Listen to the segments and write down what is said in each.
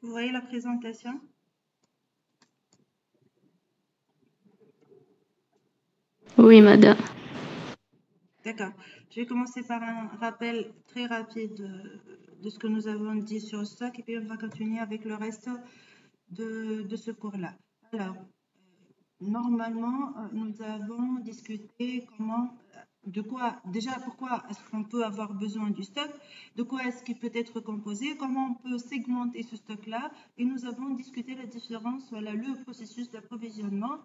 Vous voyez la présentation? Oui, madame. D'accord. Je vais commencer par un rappel très rapide de ce que nous avons dit sur le stock et puis on va continuer avec le reste de ce cours-là. Alors, normalement, nous avons discuté de quoi, déjà pourquoi est-ce qu'on peut avoir besoin du stock, de quoi est-ce qu'il peut être composé, comment on peut segmenter ce stock-là, et nous avons discuté la différence, voilà, le processus d'approvisionnement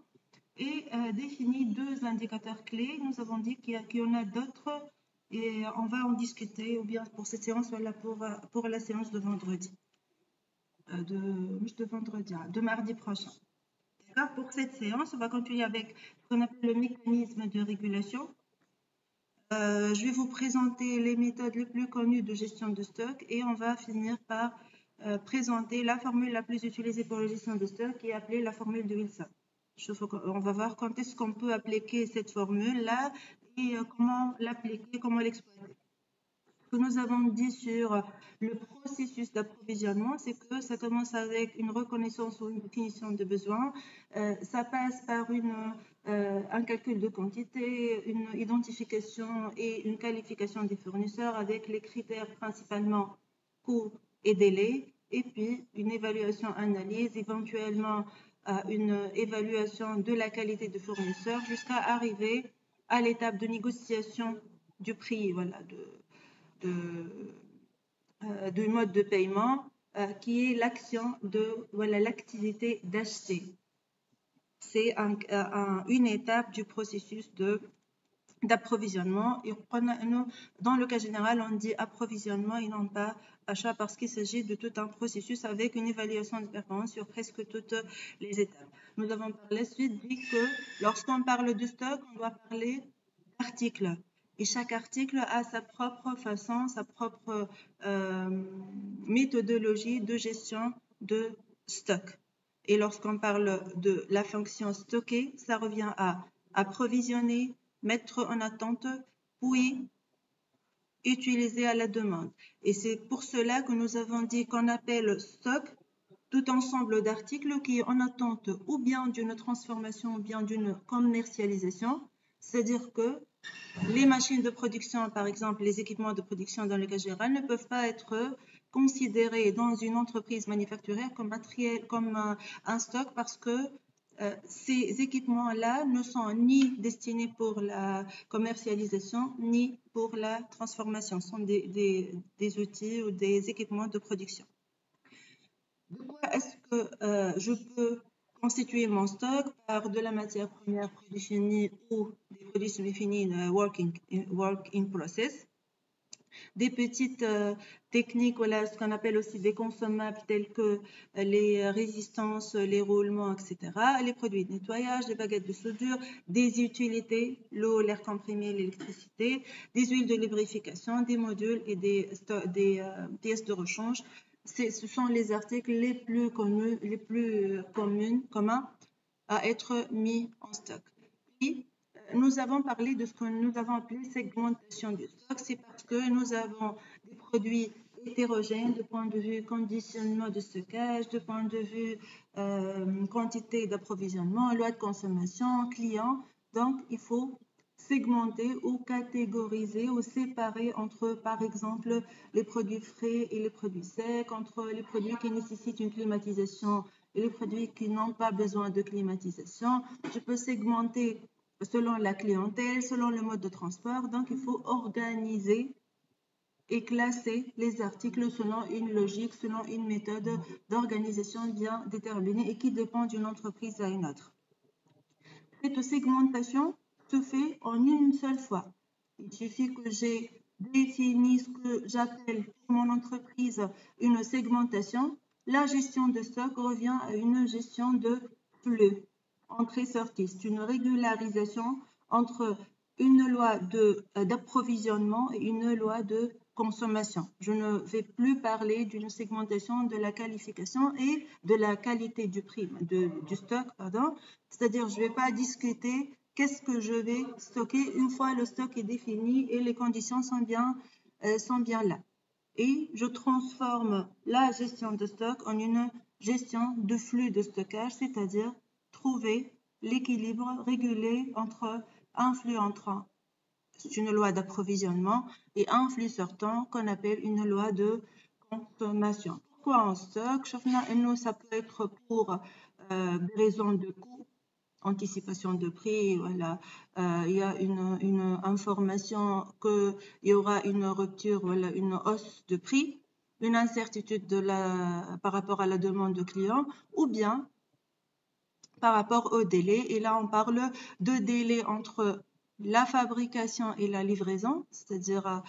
et défini deux indicateurs clés. Nous avons dit qu'il y en a d'autres et on va en discuter ou bien pour cette séance, voilà, pour la séance de vendredi, de mardi prochain. D'accord. Pour cette séance, on va continuer avec ce qu'on appelle le mécanisme de régulation. Je vais vous présenter les méthodes les plus connues de gestion de stock et on va finir par présenter la formule la plus utilisée pour la gestion de stock qui est appelée la formule de Wilson. On va voir quand est-ce qu'on peut appliquer cette formule-là et comment l'appliquer, comment l'exploiter. Ce que nous avons dit sur le processus d'approvisionnement, c'est que ça commence avec une reconnaissance ou une définition de besoin, ça passe par un calcul de quantité, une identification et une qualification des fournisseurs avec les critères principalement coût et délai, et puis une évaluation analyse, éventuellement une évaluation de la qualité de fournisseur jusqu'à arriver à l'étape de négociation du prix, voilà, du mode de paiement qui est l'action de l'activité d'acheter. C'est une étape du processus d'approvisionnement. Et dans le cas général, on dit approvisionnement et non pas achat parce qu'il s'agit de tout un processus avec une évaluation de performance sur presque toutes les étapes. Nous avons par la suite dit que lorsqu'on parle de stock, on doit parler d'articles. Et chaque article a sa propre façon, sa propre méthodologie de gestion de stock. Et lorsqu'on parle de la fonction stocker, ça revient à approvisionner, mettre en attente, puis utiliser à la demande. Et c'est pour cela que nous avons dit qu'on appelle stock tout ensemble d'articles qui est en attente ou bien d'une transformation ou bien d'une commercialisation. C'est-à-dire que les machines de production, par exemple, les équipements de production dans le cas général, ne peuvent pas être considérés dans une entreprise manufacturière comme un stock parce que ces équipements-là ne sont ni destinés pour la commercialisation ni pour la transformation. Ce sont des outils ou des équipements de production. De quoi est-ce que je peux constituer mon stock par de la matière première prédéfinie ou des produits semi-finis, work in process, des petites techniques, voilà, ce qu'on appelle aussi des consommables tels que les résistances, les roulements, etc., les produits de nettoyage, des baguettes de soudure, des utilités, l'eau, l'air comprimé, l'électricité, des huiles de lubrification, des modules et des pièces de rechange. Ce sont les articles les plus communs à être mis en stock. Puis, nous avons parlé de ce que nous avons appelé segmentation du stock. C'est parce que nous avons des produits hétérogènes de point de vue conditionnement de stockage, de point de vue quantité d'approvisionnement, loi de consommation, client. Donc, il faut segmenter ou catégoriser ou séparer entre, par exemple, les produits frais et les produits secs, entre les produits qui nécessitent une climatisation et les produits qui n'ont pas besoin de climatisation. Je peux segmenter selon la clientèle, selon le mode de transport. Donc, il faut organiser et classer les articles selon une logique, selon une méthode d'organisation bien déterminée et qui dépend d'une entreprise à une autre. Cette segmentation se fait en une seule fois. Il suffit que j'ai défini ce que j'appelle pour mon entreprise une segmentation. La gestion de stock revient à une gestion de flux, entrée-sortie. C'est une régularisation entre une loi d'approvisionnement et une loi de consommation. Je ne vais plus parler d'une segmentation de la qualification et de la qualité du prix, du stock, pardon. C'est-à-dire, je ne vais pas discuter qu'est-ce que je vais stocker une fois le stock est défini et les conditions sont bien là. et je transforme la gestion de stock en une gestion de flux de stockage, c'est-à-dire trouver l'équilibre régulé entre un flux entrant, c'est une loi d'approvisionnement, et un flux sortant qu'on appelle une loi de consommation. Pourquoi en stock? Ça peut être pour des raisons de coût, anticipation de prix, voilà. Il y a une information qu'il y aura une rupture, voilà, une hausse de prix, une incertitude par rapport à la demande du client, ou bien par rapport au délai. Et là, on parle de délai entre la fabrication et la livraison, c'est-à-dire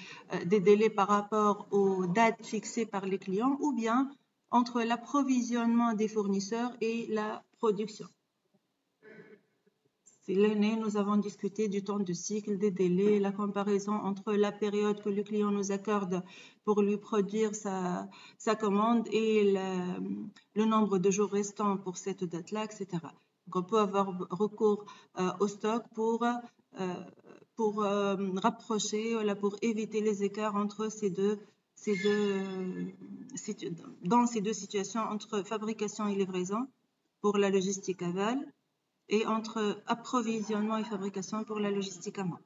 des délais par rapport aux dates fixées par les clients, ou bien entre l'approvisionnement des fournisseurs et la production. L'année, nous avons discuté du temps de cycle, des délais, la comparaison entre la période que le client nous accorde pour lui produire sa commande et le nombre de jours restants pour cette date-là, etc. Donc, on peut avoir recours au stock pour rapprocher, voilà, pour éviter les écarts entre dans ces deux situations, entre fabrication et livraison pour la logistique aval, et entre approvisionnement et fabrication pour la logistique amont.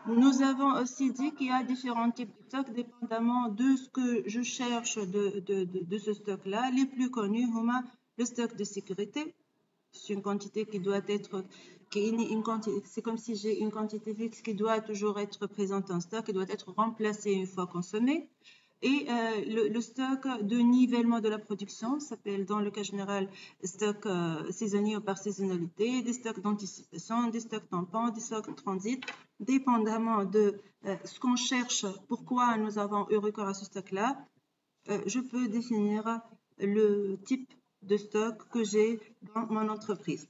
Nous avons aussi dit qu'il y a différents types de stocks dépendamment de ce que je cherche de ce stock-là. Les plus connus, le stock de sécurité. C'est une quantité qui doit être, c'est comme si j'ai une quantité fixe qui doit toujours être présente en stock, qui doit être remplacée une fois consommée. Et le stock de nivellement de la production s'appelle dans le cas général stock saisonnier ou par saisonnalité, des stocks d'anticipation, des stocks tampons, des stocks transit, dépendamment de ce qu'on cherche, pourquoi nous avons eu recours à ce stock-là, je peux définir le type de stock que j'ai dans mon entreprise.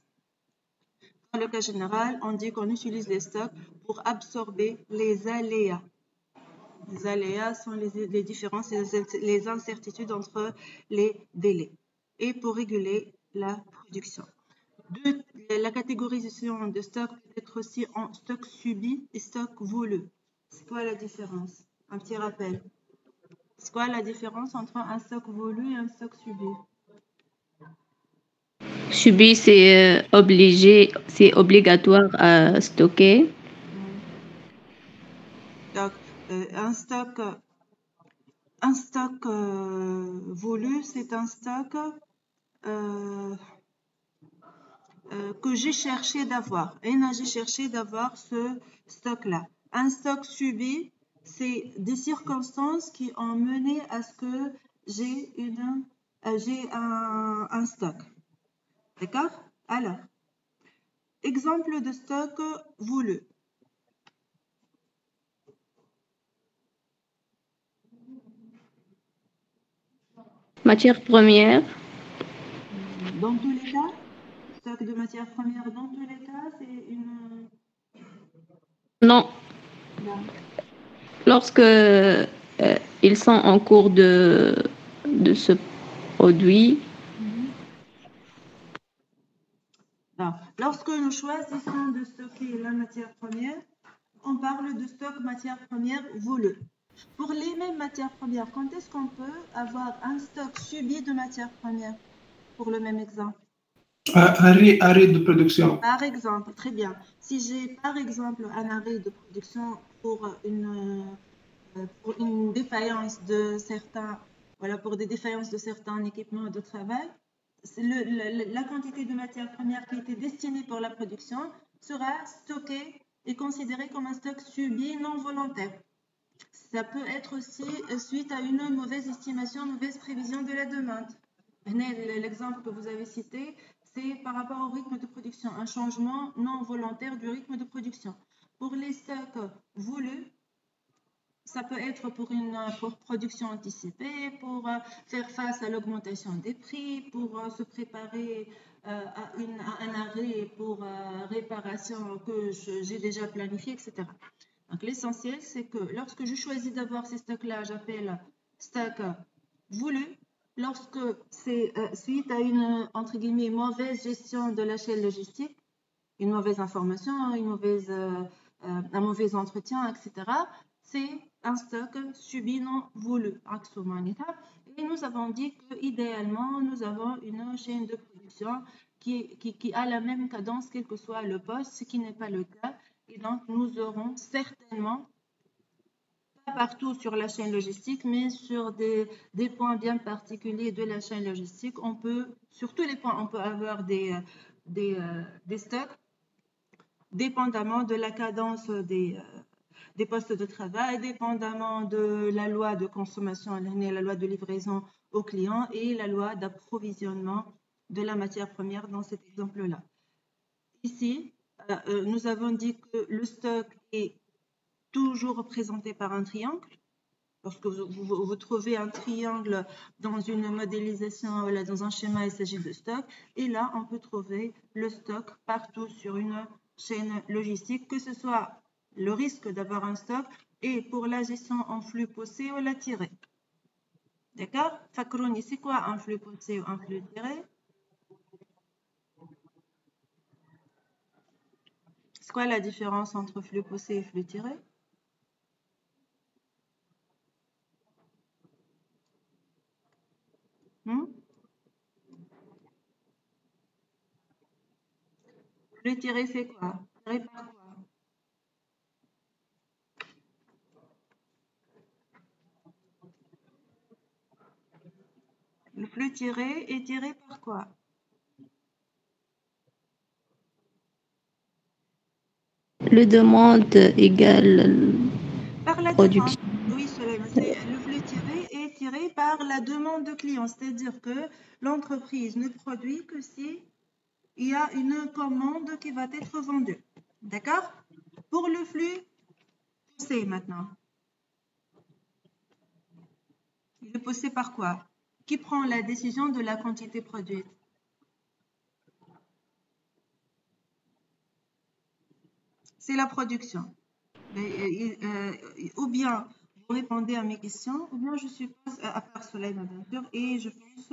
Dans le cas général, on dit qu'on utilise les stocks pour absorber les aléas. Les aléas sont les différences, les incertitudes entre les délais et pour réguler la production. La catégorisation de stock peut être aussi en stock subi et stock voulu. C'est quoi la différence? Un petit rappel. C'est quoi la différence entre un stock voulu et un stock subi? Subi, c'est obligé, c'est obligatoire à stocker. Donc, un stock voulu, c'est un stock que j'ai cherché d'avoir. Et j'ai cherché d'avoir ce stock-là. Un stock subi, c'est des circonstances qui ont mené à ce que j'ai un stock. D'accord? Alors, exemple de stock voulu. Matière première. Dans tous les cas, stock de matières premières, dans tous les cas, c'est une... Non. Non. Lorsque ils sont en cours de ce produit. Non. Lorsque nous choisissons de stocker la matière première, on parle de stock matière première voulu. Pour les mêmes matières premières, quand est-ce qu'on peut avoir un stock subi de matières premières? Pour le même exemple. Arrêt de production. Par exemple, très bien. Si j'ai par exemple un arrêt de production pour une défaillance de certains, voilà, pour des défaillances de certains équipements de travail, la quantité de matières premières qui était destinée pour la production sera stockée et considérée comme un stock subi non volontaire. Ça peut être aussi suite à une mauvaise estimation, mauvaise prévision de la demande. L'exemple que vous avez cité, c'est par rapport au rythme de production, un changement non volontaire du rythme de production. Pour les stocks voulus, ça peut être pour production anticipée, pour faire face à l'augmentation des prix, pour se préparer à un arrêt pour réparation que j'ai déjà planifié, etc. Donc, l'essentiel, c'est que lorsque je choisis d'avoir ces stocks-là, j'appelle stock voulu. Lorsque c'est suite à une, entre guillemets, mauvaise gestion de la chaîne logistique, une mauvaise information, un mauvais entretien, etc., c'est un stock subi non voulu. Et nous avons dit qu'idéalement, nous avons une chaîne de production qui a la même cadence quel que soit le poste, ce qui n'est pas le cas. Et donc, nous aurons certainement, pas partout sur la chaîne logistique, mais sur des points bien particuliers de la chaîne logistique, sur tous les points, on peut avoir des stocks, dépendamment de la cadence des postes de travail, dépendamment de la loi de consommation, la loi de livraison au client et la loi d'approvisionnement de la matière première dans cet exemple-là. Ici, nous avons dit que le stock est toujours représenté par un triangle. Lorsque vous trouvez un triangle dans une modélisation, voilà, dans un schéma, il s'agit de stock. Et là, on peut trouver le stock partout sur une chaîne logistique, que ce soit le risque d'avoir un stock et pour la gestion en flux poussé ou la tirée. D'accord? Fakrouni, c'est quoi un flux poussé ou un flux tiré? C'est quoi la différence entre flux poussé et flux tiré? Flux tiré, c'est quoi? Tiré par quoi? Le flux tiré est tiré par quoi? Le demande égale Par la production. demande. Oui, le flux tiré est tiré par la demande de client. C'est-à-dire que l'entreprise ne produit que si il y a une commande qui va être vendue. D'accord? Pour le flux poussé maintenant. Il est poussé par quoi? Qui prend la décision de la quantité produite? C'est la production. Ou bien vous répondez à mes questions, ou bien je suppose, à part Soleil, bien sûr, et je pense,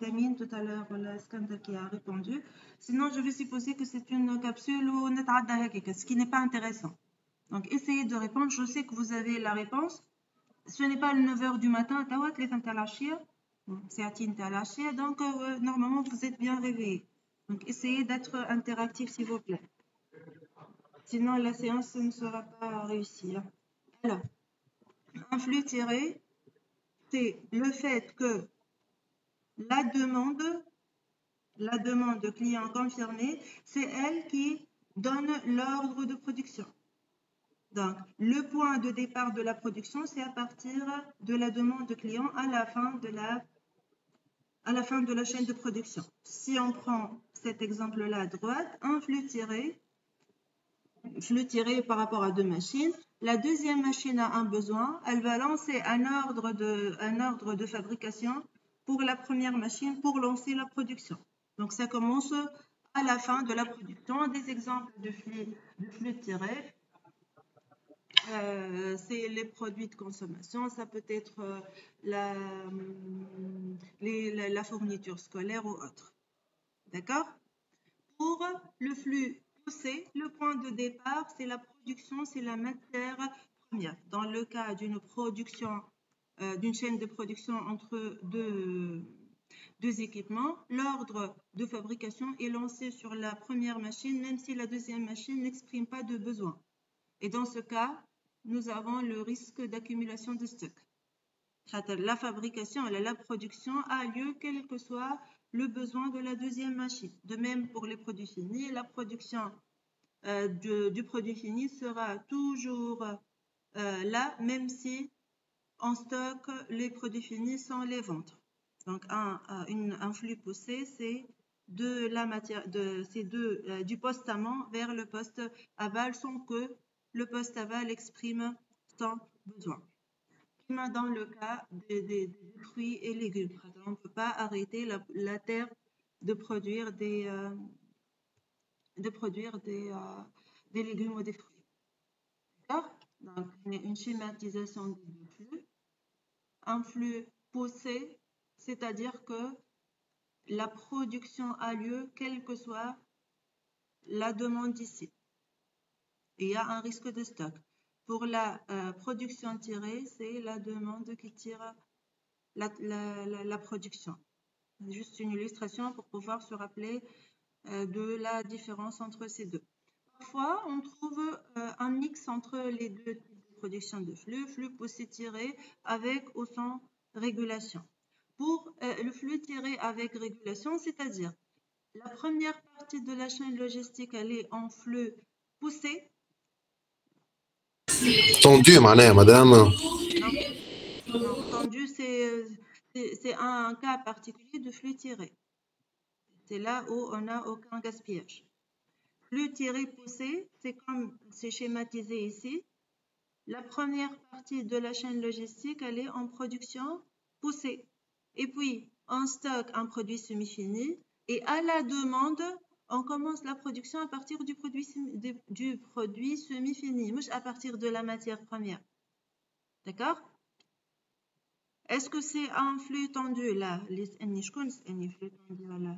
Damien, tout à l'heure, la Skander qui a répondu. Sinon, je vais supposer que c'est une capsule ou ce qui n'est pas intéressant. Donc, essayez de répondre. Je sais que vous avez la réponse. Ce n'est pas le 9h du matin, c'est à donc normalement vous êtes bien réveillé. Donc, essayez d'être interactif, s'il vous plaît. Sinon, la séance ne sera pas réussie. Alors, un flux tiré, c'est le fait que la demande client confirmée, c'est elle qui donne l'ordre de production. Donc, le point de départ de la production, c'est à partir de la demande de client à la fin de la chaîne de production. Si on prend cet exemple-là à droite, un flux tiré par rapport à deux machines. La deuxième machine a un besoin, elle va lancer un ordre de fabrication pour la première machine pour lancer la production. Donc ça commence à la fin de la production. Des exemples de flux tirés, c'est les produits de consommation, ça peut être la fourniture scolaire ou autre. D'accord? Pour le flux poussé, le point de départ, c'est la production, c'est la matière première. Dans le cas d'une production, d'une chaîne de production entre deux équipements, l'ordre de fabrication est lancé sur la première machine, même si la deuxième machine n'exprime pas de besoin. Et dans ce cas, nous avons le risque d'accumulation de stock. La fabrication, la production a lieu quel que soit le besoin de la deuxième machine. De même pour les produits finis, la production du produit fini sera toujours là, même si en stock, les produits finis sont les ventes. Donc un flux poussé, c'est de la matière, du poste amont vers le poste aval sans que le poste aval exprime son besoin. Dans le cas des fruits et légumes, on ne peut pas arrêter la terre de produire des légumes ou des fruits. D'accord? Donc, une schématisation des deux flux. Un flux poussé, c'est-à-dire que la production a lieu quelle que soit la demande ici. Et il y a un risque de stock. pour la production tirée, c'est la demande qui tire la production. Juste une illustration pour pouvoir se rappeler de la différence entre ces deux. Parfois, on trouve un mix entre les deux types de production de flux poussé tiré avec ou sans régulation. Pour le flux tiré avec régulation, c'est-à-dire la première partie de la chaîne logistique, elle est en flux poussé. Tendu, madame. Non, tendu, c'est un cas particulier de flux tiré. C'est là où on n'a aucun gaspillage. Flux tiré poussé, c'est comme c'est schématisé ici. La première partie de la chaîne logistique, elle est en production poussée. Et puis, on stocke un produit semi-fini. Et à la demande, on commence la production à partir du produit semi-fini, à partir de la matière première. D'accord? Est-ce que c'est un flux tendu là? Un flux tendu là.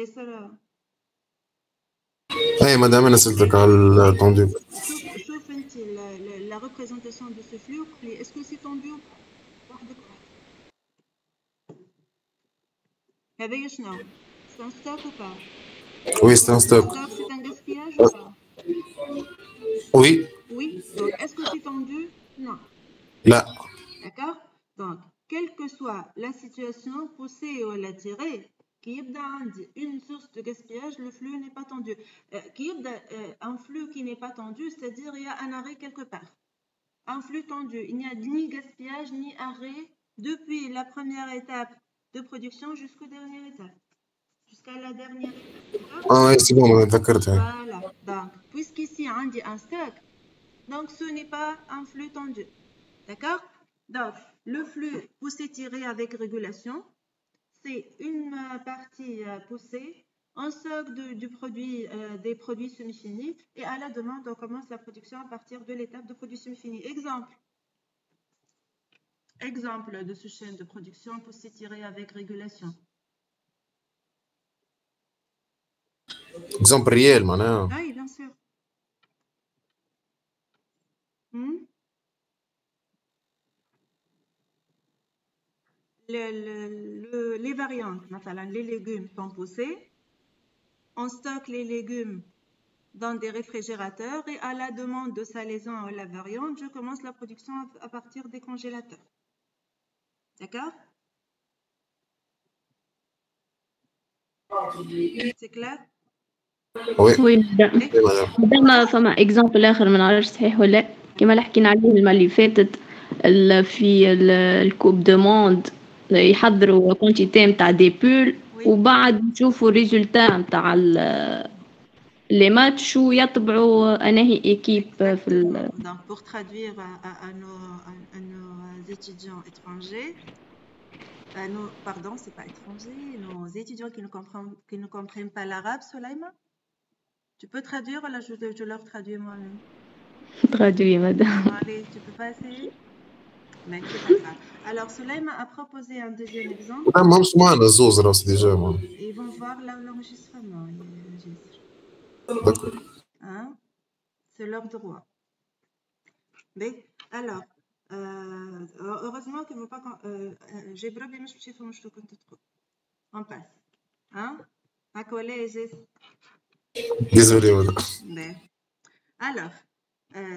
Et ça là. اي مدام انا سألتك على التندو. شوف انت la représentation de ce flux, est-ce que c'est tendu ou pas? هذا شنو؟ C'est un stock ou pas? Oui, c'est un stock. C'est un gaspillage ou pas? Oui. Oui. Donc, est-ce que c'est tendu? Non. لا. D'accord? Donc, quelle que soit la situation, poussée ou la tirée, qui est une source de gaspillage, le flux n'est pas tendu. Qui est un flux qui n'est pas tendu, c'est-à-dire il y a un arrêt quelque part. Un flux tendu, il n'y a ni gaspillage ni arrêt depuis la première étape de production jusqu'à la dernière étape. Ah oui, c'est bon, on a d'accord. Voilà. Donc, puisqu'ici on dit un stock, donc ce n'est pas un flux tendu. D'accord? Donc, le flux poussé-tiré avec régulation, c'est une partie poussée en stock des produits semi-finis et à la demande, on commence la production à partir de l'étape de produit semi-fini. Exemple de ce chaîne de production poussé-tiré avec régulation. Exemple réel, معناها. Oui, bien sûr. Les variantes, les légumes sont poussés. On stocke les légumes dans des réfrigérateurs et à la demande de salaison ou la variante, je commence la production à partir des congélateurs. D'accord? C'est clair? وي مادام فما اكزامبل اخر ما نعرفش صحيح ولا لا كيما اللي حكينا عليه المره اللي فاتت في الكوب دوموند يحضروا كونتيتي نتاع دي بول وبعد يشوفوا الريزولتا نتاع لي ماتش ويطبعوا انهي ايكيب في Donc pour traduire à nos étudiants étrangers, pardon, c'est pas étranger, nos étudiants qui ne comprennent pas l'arabe, Soulaïma, tu peux traduire ou là je leur traduis moi-même? Traduis, madame. Allez, tu peux pas essayer? Mais c'est pas grave. Alors, Soulaïma a proposé un deuxième exemple. Ils vont voir l'enregistrement. D'accord. Hein? C'est leur droit. Mais, alors, heureusement qu'ils ne vont pas... j'ai problème, je suis on passe. Hein? À collège. Désolé, madame. Mais, alors,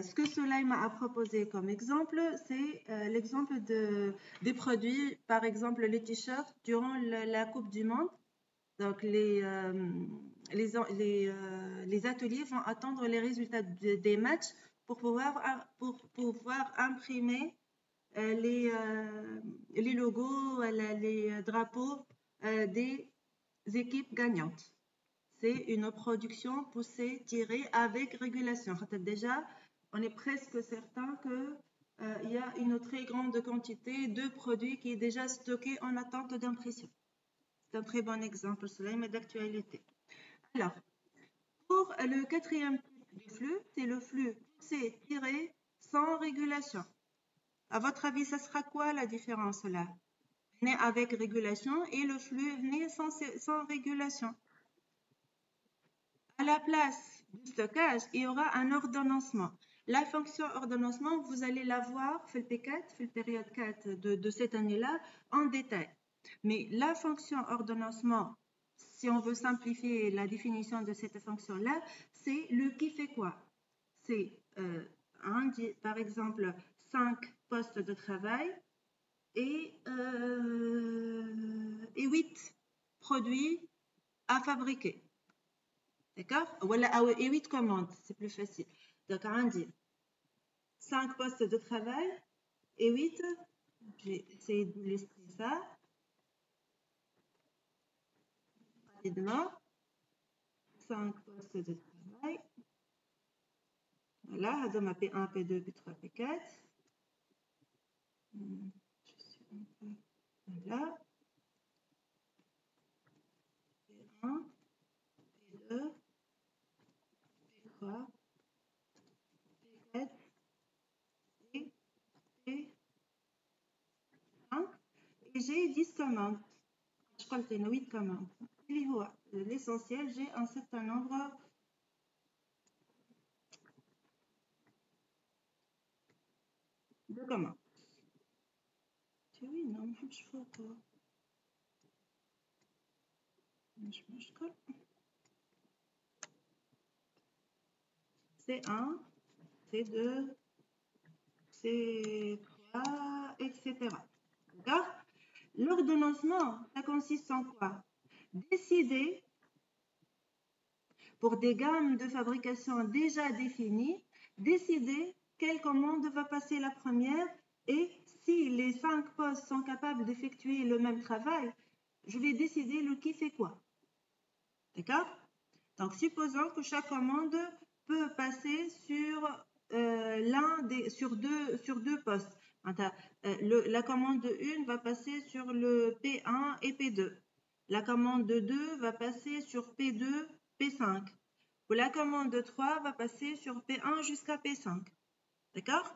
ce que Soulaïma a proposé comme exemple, c'est l'exemple des produits, par exemple les t-shirts durant la Coupe du Monde. Donc, les ateliers vont attendre les résultats des matchs pour pouvoir imprimer les logos, les drapeaux des équipes gagnantes. C'est une production poussée, tirée avec régulation. Déjà, on est presque certain qu'il y a une très grande quantité de produits qui est déjà stocké en attente d'impression. C'est un très bon exemple, cela est d'actualité. Alors, pour le quatrième type de flux, c'est le flux poussé, tiré, sans régulation. À votre avis, ça sera quoi la différence là? Né avec régulation et le flux né sans régulation. À la place du stockage, il y aura un ordonnancement. La fonction ordonnancement, vous allez la voir dans le P4, dans la période 4 de cette année-là, en détail. Mais la fonction ordonnancement, si on veut simplifier la définition de cette fonction-là, c'est le qui fait quoi. C'est, par exemple, 5 postes de travail et 8 produits à fabriquer. D'accord? Et 8 commandes, c'est plus facile. Donc, on dit 5 postes de travail et 8, j'ai essayé de lister ça rapidement. 5 postes de travail. Voilà, هذا ma P1, P2, P3, P4. Je suis un peu là. P1, P2, P3, P4 et P1. Et j'ai 10 commandes. Je crois que j'ai 8 commandes. L'essentiel, j'ai un certain nombre de commandes. Oui, non, je ne pas. C1, C2, C3, etc. D'accord? L'ordonnancement, ça consiste en quoi? Décider, pour des gammes de fabrication déjà définies, décider quelle commande va passer la première et si les 5 postes sont capables d'effectuer le même travail, je vais décider le qui fait quoi. D'accord? Donc, supposons que chaque commande peut passer sur sur deux postes. La commande 1 va passer sur le P1 et P2. La commande 2 va passer sur P2, P5. Ou la commande 3 va passer sur P1 jusqu'à P5. D'accord?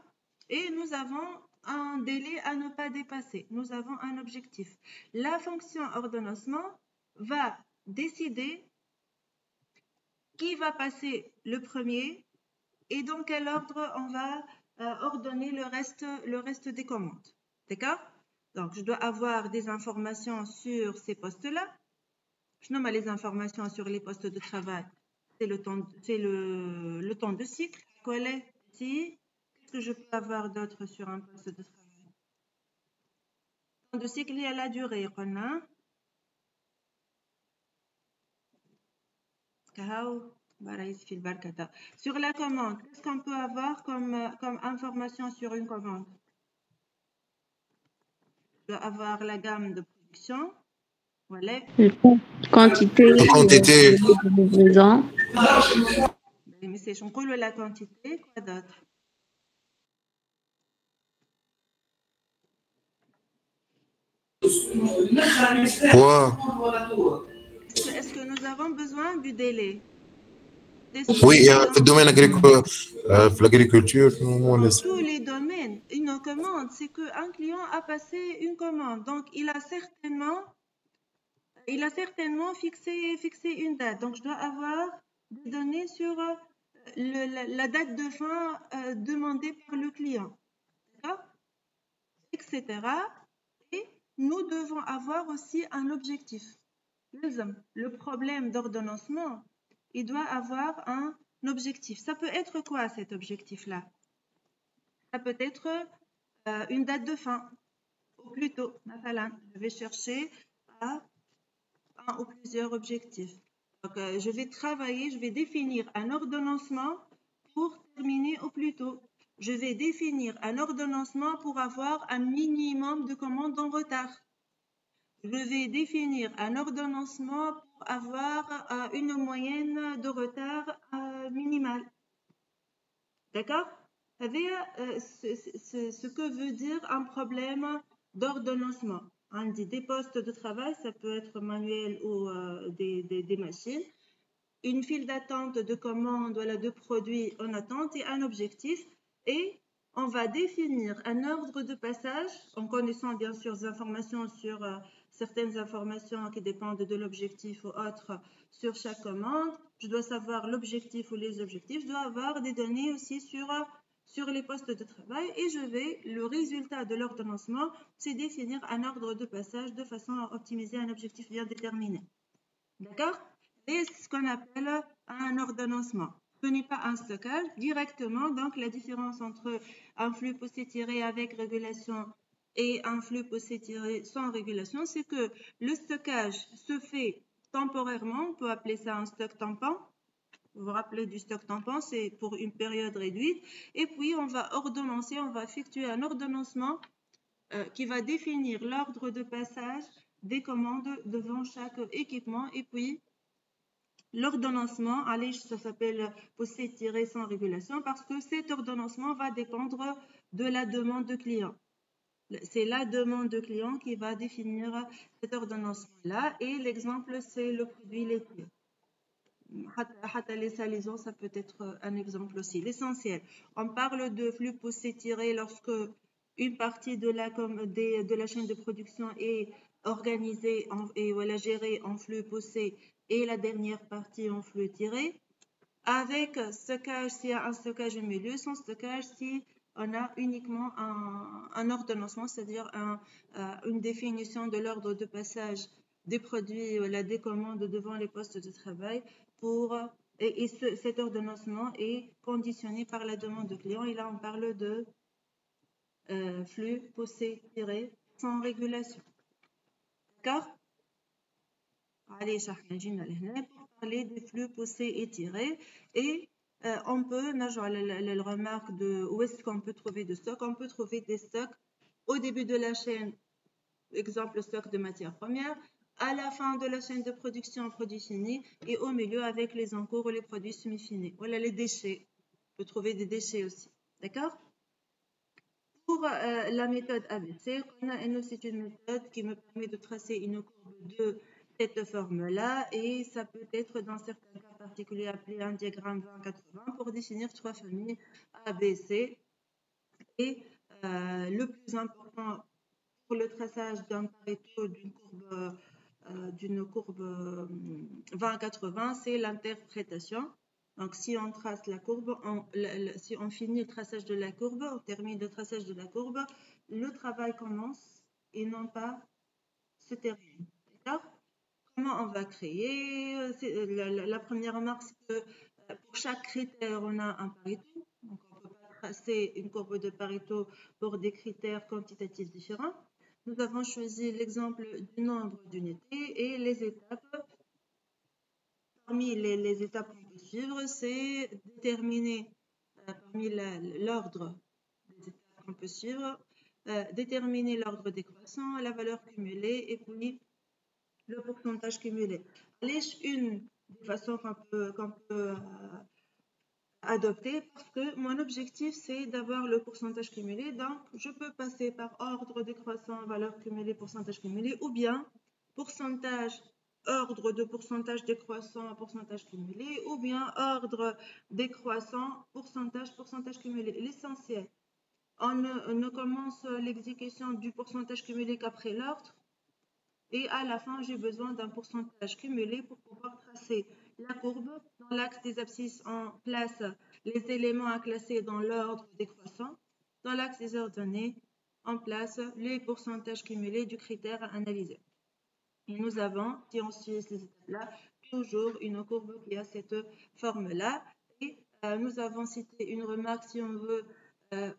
Et nous avons un délai à ne pas dépasser. Nous avons un objectif. La fonction ordonnancement va décider qui va passer le premier et dans quel ordre on va ordonner le reste des commandes. D'accord? Donc, je dois avoir des informations sur ces postes-là. Je nomme les informations sur les postes de travail. C'est le temps de cycle. Qu'est-ce que je peux avoir d'autre sur un poste de travail? Le temps de cycle, il y a la durée. Sur la commande, qu'est-ce qu'on peut avoir comme information sur une commande? Je dois avoir la gamme de production. Voilà. Quantité. Mais c'est la quantité. Quoi d'autre? Est-ce que nous avons besoin du délai? Oui, il y a le domaine agricole, l'agriculture. Tous les domaines, une commande, c'est qu'un client a passé une commande. Donc, il a certainement fixé une date. Donc, je dois avoir des données sur la date de fin demandée par le client. D'accord? Etc. Et nous devons avoir aussi un objectif. Le problème d'ordonnancement, il doit avoir un objectif. Ça peut être quoi cet objectif-là? Ça peut être une date de fin, ou plutôt, je vais chercher à un ou plusieurs objectifs. Donc, je vais définir un ordonnancement pour terminer au plus tôt. Je vais définir un ordonnancement pour avoir un minimum de commandes en retard. Je vais définir un ordonnancement pour avoir une moyenne de retard minimale. D'accord? Vous savez ce que veut dire un problème d'ordonnancement. On dit des postes de travail, ça peut être manuel ou des machines. Une file d'attente de commandes, voilà, de produits en attente et un objectif. Et on va définir un ordre de passage en connaissant bien sûr des informations sur certaines informations qui dépendent de l'objectif ou autres sur chaque commande. je dois savoir l'objectif ou les objectifs, je dois avoir des données aussi sur les postes de travail et le résultat de l'ordonnancement, c'est définir un ordre de passage de façon à optimiser un objectif bien déterminé. D'accord? Et c'est ce qu'on appelle un ordonnancement. Ce n'est pas un stockage directement, donc la différence entre un flux poussé tiré avec régulation et un flux poussé tiré sans régulation, c'est que le stockage se fait temporairement, on peut appeler ça un stock tampon. Vous vous rappelez du stock tampon, c'est pour une période réduite. Et puis, on va ordonnancer, on va effectuer un ordonnancement qui va définir l'ordre de passage des commandes devant chaque équipement. Et puis, l'ordonnancement, allez, ça s'appelle poussé-tiré sans régulation parce que cet ordonnancement va dépendre de la demande de client. C'est la demande de client qui va définir cet ordonnancement-là. Et l'exemple, c'est le produit laitier. Les salaisons, ça peut être un exemple aussi. L'essentiel, on parle de flux poussé-tiré lorsque une partie de la chaîne de production est organisée et gérée en flux poussé et la dernière partie en flux tiré. Avec stockage, s'il y a un stockage au milieu, sans stockage, si on a uniquement un ordonnancement, c'est-à-dire une définition de l'ordre de passage des produits, la décommande devant les postes de travail cet ordonnancement est conditionné par la demande du client. Et là, on parle de flux poussé-tiré sans régulation. D'accord? Allez, pour parler des flux poussés et tirés. Et on peut, la remarque de où est-ce qu'on peut trouver des stocks. On peut trouver des stocks au début de la chaîne, exemple stock de matières premières, à la fin de la chaîne de production, produits finis, et au milieu avec les encours ou les produits semi-finis. Voilà les déchets. On peut trouver des déchets aussi. D'accord? Pour la méthode ABC, c'est une méthode qui me permet de tracer une courbe de cette forme-là, et ça peut être dans certains cas particuliers appelé un diagramme 20-80 pour définir trois familles ABC. Et le plus important pour le traçage d'un Pareto d'une courbe 20-80, c'est l'interprétation. Donc, si on trace la courbe, si on finit le traçage de la courbe, on termine le traçage de la courbe, le travail commence et non pas se termine. D'accord? Comment on va créer? La première remarque, c'est que pour chaque critère, on a un Pareto. Donc, on ne peut pas tracer une courbe de Pareto pour des critères quantitatifs différents. Nous avons choisi l'exemple du nombre d'unités et les étapes. Parmi les étapes qu'on peut suivre, c'est déterminer, parmi l'ordre des étapes qu'on peut suivre, déterminer l'ordre décroissant, la valeur cumulée et puis le pourcentage cumulé. Une des façons qu'on peut adopter parce que mon objectif c'est d'avoir le pourcentage cumulé, donc je peux passer par ordre décroissant, valeur cumulée, pourcentage cumulé, ou bien pourcentage, ordre de pourcentage décroissant, pourcentage cumulé, ou bien ordre décroissant, pourcentage cumulé. L'essentiel, on ne commence l'exécution du pourcentage cumulé qu'après l'ordre. Et à la fin, j'ai besoin d'un pourcentage cumulé pour pouvoir tracer la courbe. Dans l'axe des abscisses, on place les éléments à classer dans l'ordre décroissant. Dans l'axe des ordonnées, on place les pourcentages cumulés du critère à analyser. Et nous avons, si on suit ces étapes-là, toujours une courbe qui a cette forme-là. Et nous avons cité une remarque si on veut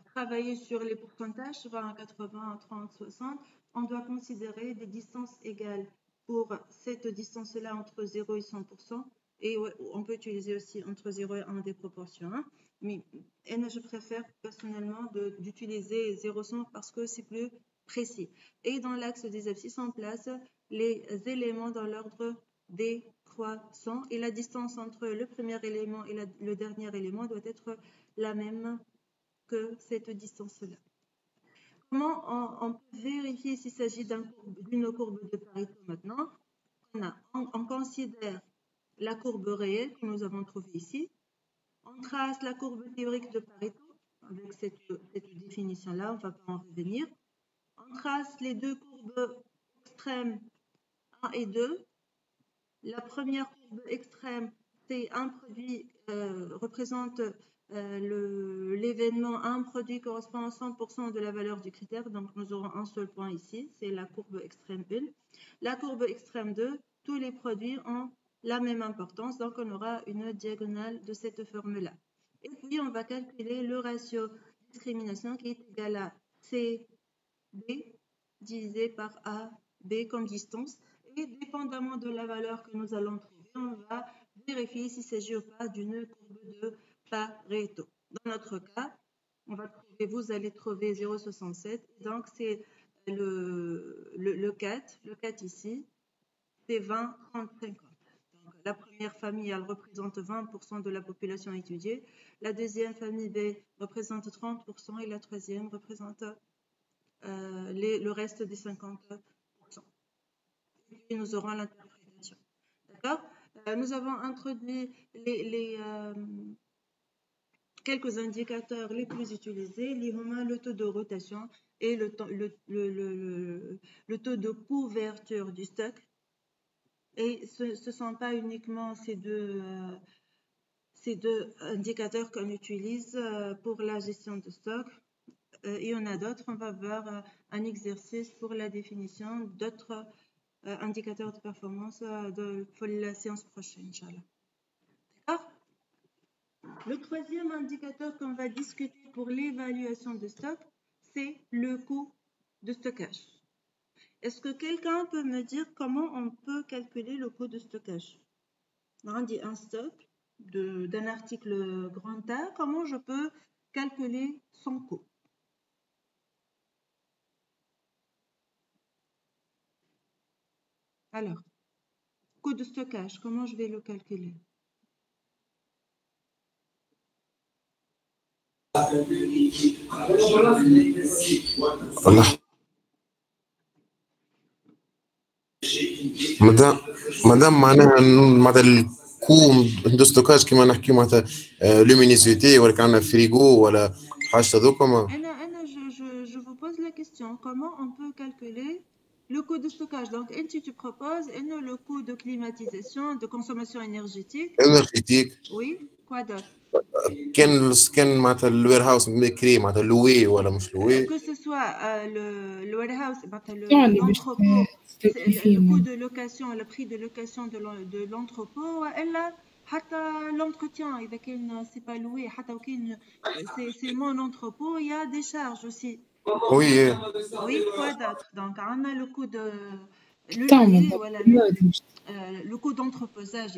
travailler sur les pourcentages, 20, 80, 30, 60. On doit considérer des distances égales pour cette distance-là entre 0 et 100%. Et on peut utiliser aussi entre 0 et 1 des proportions. Hein. Mais je préfère personnellement d'utiliser 0,100 parce que c'est plus précis. Et dans l'axe des abscisses, on place les éléments dans l'ordre décroissant. Et la distance entre le premier élément et le dernier élément doit être la même que cette distance-là. Comment on peut vérifier s'il s'agit d'une courbe de Pareto maintenant? On considère la courbe réelle que nous avons trouvée ici. On trace la courbe théorique de Pareto avec cette définition-là, on ne va pas en revenir. On trace les deux courbes extrêmes 1 et 2. La première courbe extrême, c'est un produit représente l'événement, un produit correspond à 100% de la valeur du critère, donc nous aurons un seul point ici, c'est la courbe extrême 1. La courbe extrême 2, tous les produits ont la même importance, donc on aura une diagonale de cette forme-là. Et puis on va calculer le ratio discrimination qui est égal à CB divisé par AB comme distance. Et dépendamment de la valeur que nous allons trouver, on va vérifier s'il s'agit ou pas d'une courbe de Pareto. Dans notre cas, on va trouver, vous allez trouver 0,67. Donc, c'est le 4. Le 4 ici, c'est 20, 30, 50. Donc, la première famille, elle représente 20% de la population étudiée. La deuxième famille B représente 30% et la troisième représente le reste des 50%. Et nous aurons l'interprétation. D'accord? Nous avons introduit quelques indicateurs les plus utilisés, le taux de rotation et le taux de couverture du stock. Et ce ne sont pas uniquement ces deux indicateurs qu'on utilise pour la gestion de stock. Il y en a d'autres. On va voir un exercice pour la définition d'autres indicateurs de performance pour la séance prochaine, Inch'Allah. D'accord? Le troisième indicateur qu'on va discuter pour l'évaluation de stock, c'est le coût de stockage. Est-ce que quelqu'un peut me dire comment on peut calculer le coût de stockage? On dit un stock d'un article grand A, comment je peux calculer son coût? Alors, coût de stockage, comment je vais le calculer? والله مادام معناها الكو دو ستوكاج كيما نحكيو معناتها لومينيسيتي ولا كان عندنا فريغو ولا حاجه هذوكم. Je vous pose la question, comment on peut calculer le coût de stockage? Donc, tu proposes le coût de climatisation, de consommation énergétique. Oui, quoi d'autre? كان معناتها الوير هاوس مكري معناتها لوي ولا مش لوي. Que ce soit le warehouse, l'entrepôt, le coût de location, le prix de location de l'entrepôt, l'entretien, c'est pas loué, c'est mon entrepôt, il y a des charges aussi. Oui. Oui, quoi d'autre? Donc, on a le coût de le coût d'entreposage,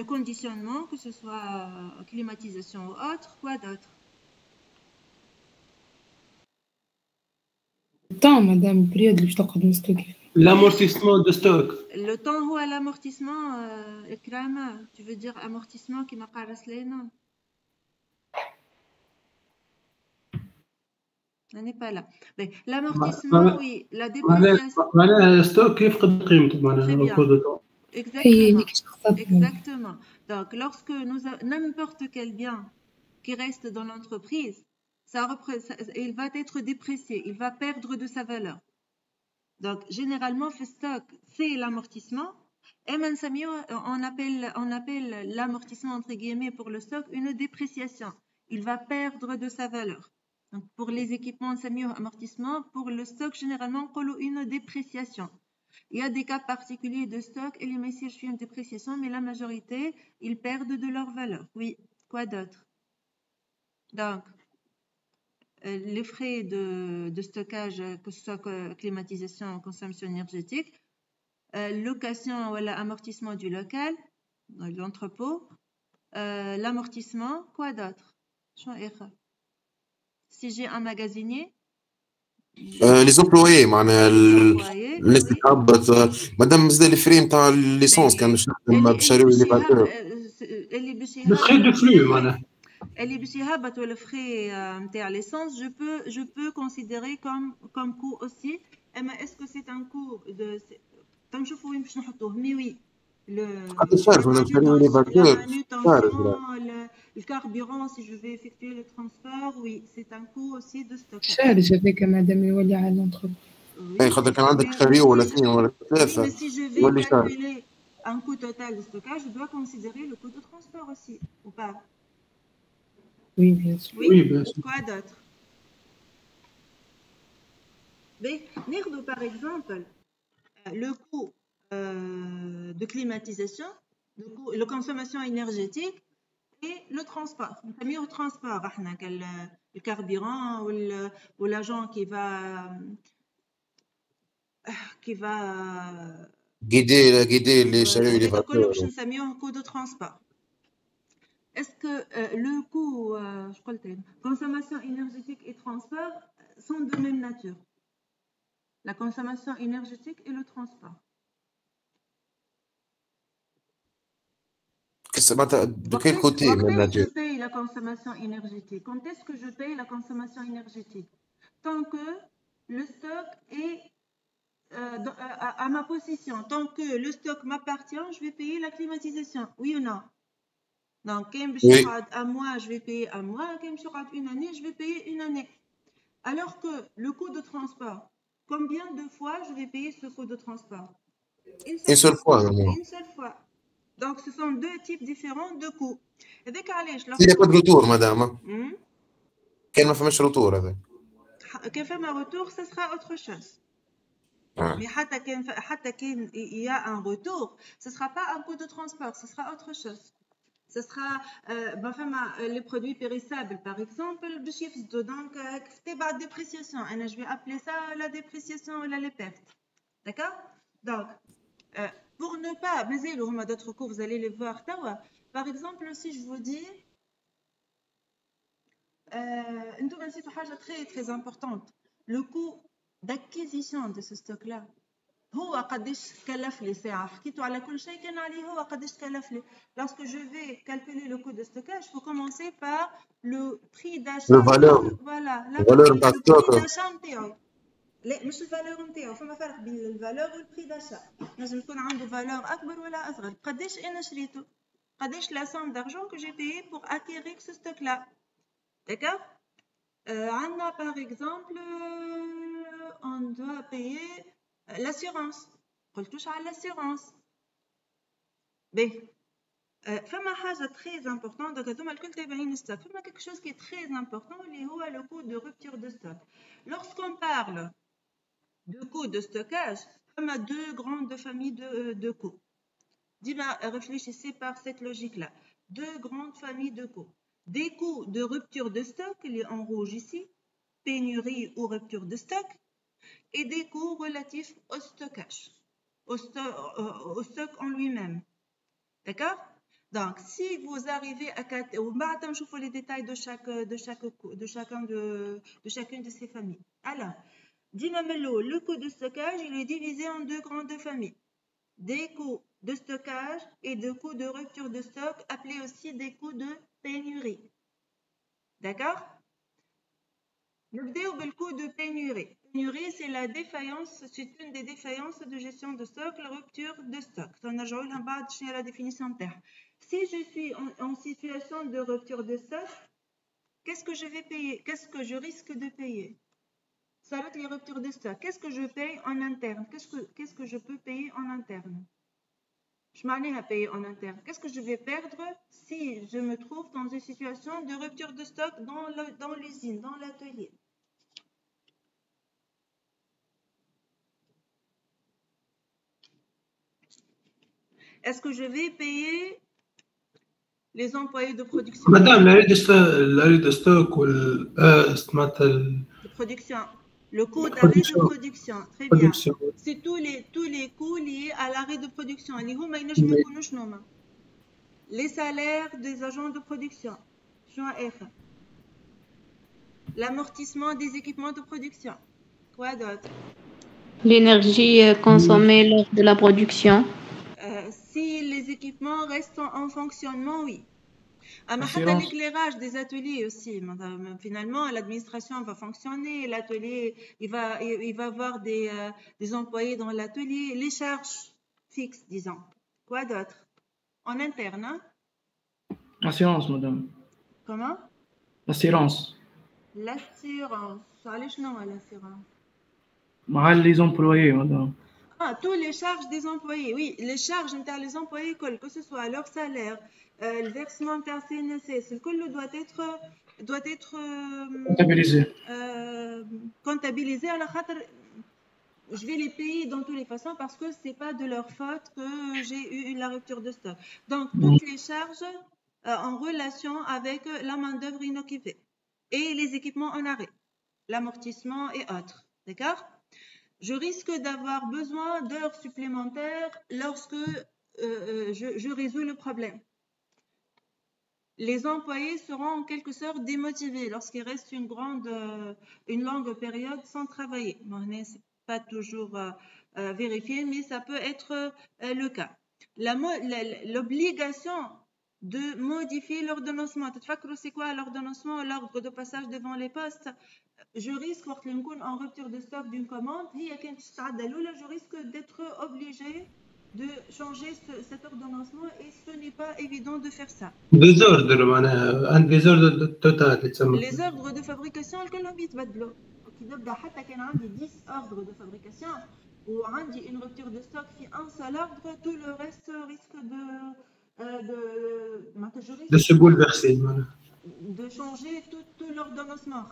le conditionnement, que ce soit climatisation ou autre, quoi d'autre? temps, madame, période اللي باش تقعد مستوكي. L'amortissement de stock. Le temps هو l'amortissement, إكرام, tu veux dire amortissement كيما قارس لينا؟ On n'est pas là. L'amortissement, oui, la dépréciation. معناها ستوك يفقد قيمته معناها. Exactement. Donc, lorsque n'importe quel bien qui reste dans l'entreprise, il va être déprécié, il va perdre de sa valeur. Donc, généralement, le stock, c'est l'amortissement. Et on appelle l'amortissement, entre guillemets, pour le stock, une dépréciation. Il va perdre de sa valeur. Donc, pour les équipements, amortissement. Pour le stock, généralement, on a une dépréciation. Il y a des cas particuliers de stock et les messieurs font une dépréciation, mais la majorité, ils perdent de leur valeur. Oui, quoi d'autre? Donc, les frais de stockage, que ce soit climatisation, consommation énergétique, location ou l'amortissement du local, de l'entrepôt, l'amortissement, quoi d'autre? Si j'ai un magasinier, les employés معناها الناس اللي تهبط مادام زاد الفري نتاع الليسونس كان باش نخدم بشريو لي فاتور le frais de flux معناها اللي باش يهبطوا الفري نتاع ليسونس je peux considérer comme coût aussi. اما est-ce que c'est un coût de تنشوفوا وين باش نحطوه مي وي le carburant, si je vais effectuer le transfert, oui, c'est un coût aussi de stockage. charge avec madame يولي على l'entreprise. اي خاطر كان عندك شريو ولا اثنين ولا ثلاثه Mais si je vais calculer un coût total de stockage, je dois considérer le coût de transport aussi, ou pas? Oui, bien sûr. Oui, bien sûr. Quoi d'autre? Nirdo, par exemple, le coût de climatisation, la consommation énergétique et le transport. On a mis au transport, le carburant ou l'agent qui va guider les chariots et les vapeurs. un coût de transport. Est-ce que le coût, je crois le consommation énergétique et transport sont de même nature? La consommation énergétique et le transport. De quel côté, même nature? Je paye la consommation énergétique. Quand est-ce que je paye la consommation énergétique? Tant que le stock est à ma possession, tant que le stock m'appartient, je vais payer la climatisation. Oui ou non? Donc, oui. À mois, je vais payer un mois. Une année, je vais payer une année. Alors que le coût de transport, combien de fois je vais payer ce coût de transport? Une seule fois. Une seule fois. Donc, ce sont deux types différents de coûts. S'il n'y a pas de retour, madame. Quel m'a fait un retour avec? Quand fait un retour, ce sera autre chose. Mais quand il y a un retour, ce ne sera pas un coût de transport, ce sera autre chose. Ce sera les produits périssables, par exemple, donc la dépréciation. Je vais appeler ça la dépréciation ou les pertes. D'accord? Donc, pour ne pas, mais d'autres coûts, vous allez les voir. Par exemple, si je vous dis, c'est une chose très très importante. Le coût d'acquisition de ce stock-là. هو قديش كلف لي ساعة حكيتوا على كل شيء كان عليه هو قديش كلف لي. Lorsque je vais calculer le coût de stockage, il faut commencer par le prix d'achat. Voilà, le prix d'achat نتاعو. لا مش الفالور نتاعو، فما فرق بين الفالور والبري داشا. لازم يكون عنده فالور أكبر ولا أصغر. قديش أنا شريته؟ قديش la somme d'argent que j'ai payé pour acquérir ce stock-là. D'accord? عندنا par exemple, on doit payer l'assurance. قلتوش على l'assurance. فما حاجة très importante. Donc هذوما الكل تابعين الستوك. فما quelque chose qui est très important اللي هو le coût de rupture de stock. Lorsqu'on parle de coûts de stockage, il y a deux grandes familles de coûts. Réfléchissez par cette logique-là. Deux grandes familles de coûts. Des coûts de rupture de stock, il est en rouge ici, pénurie ou rupture de stock, et des coûts relatifs au stockage, au stock en lui-même. D'accord? Donc, si vous arrivez à... Je vous les détails de chacune de ces familles. Alors, le coût de stockage, il est divisé en deux grandes familles. Des coûts de stockage et des coûts de rupture de stock, appelés aussi des coûts de pénurie. D'accord? Le coût de pénurie. Pénurie, c'est la défaillance, c'est une des défaillances de gestion de stock, la rupture de stock. La définition de terre. Si je suis en situation de rupture de stock, qu'est-ce que je vais payer? Qu'est-ce que je risque de payer? Ça va être les ruptures de stock. Qu'est-ce que je paye en interne? Qu'est-ce que je peux payer en interne? Je m'en ai à payer en interne. Qu'est-ce que je vais perdre si je me trouve dans une situation de rupture de stock dans l'usine, dans l'atelier? Est-ce que je vais payer les employés de production? Madame, l'arrêt de stock ou de production. Le coût d'arrêt de production. Très bien. C'est tous les coûts liés à l'arrêt de production. Les salaires des agents de production. L'amortissement des équipements de production. Quoi d'autre? L'énergie consommée lors de la production. Si les équipements restent en fonctionnement, oui. L'éclairage des ateliers aussi. Finalement, l'administration va fonctionner, l'atelier, il va avoir des employés dans l'atelier, les charges fixes, disons. Quoi d'autre? En interne, hein? Assurance, madame. Comment? L'assurance. L'assurance. Allez, non, l'assurance. Les employés, madame. Tous les charges des employés, oui, les charges les employés, que ce soit leur salaire, le versement de CNSS, le doit être Comptabilisé. comptabilisé. Je vais les payer dans toutes les façons parce que c'est pas de leur faute que j'ai eu la rupture de stock. Donc, toutes les charges en relation avec la main-d'œuvre inoccupée et les équipements en arrêt, l'amortissement et autres. D'accord? Je risque d'avoir besoin d'heures supplémentaires lorsque je résous le problème. Les employés seront en quelque sorte démotivés lorsqu'il reste une longue période sans travailler. Bon, c'est pas toujours vérifié, mais ça peut être le cas. L'obligation de modifier l'ordonnancement. C'est quoi l'ordonnancement? L'ordre de passage devant les postes. Je risque, en rupture de stock d'une commande, je risque d'être obligé de changer cet ordonnancement et ce n'est pas évident de faire ça. Des ordres total. Les ordres de fabrication, كلهم يتبدلوا. كي حتى كان عندي 10 ordres de fabrication وعندي une rupture de stock في un seul ordre, tout le reste risque de se bouleverser. De changer tout l'ordonnancement.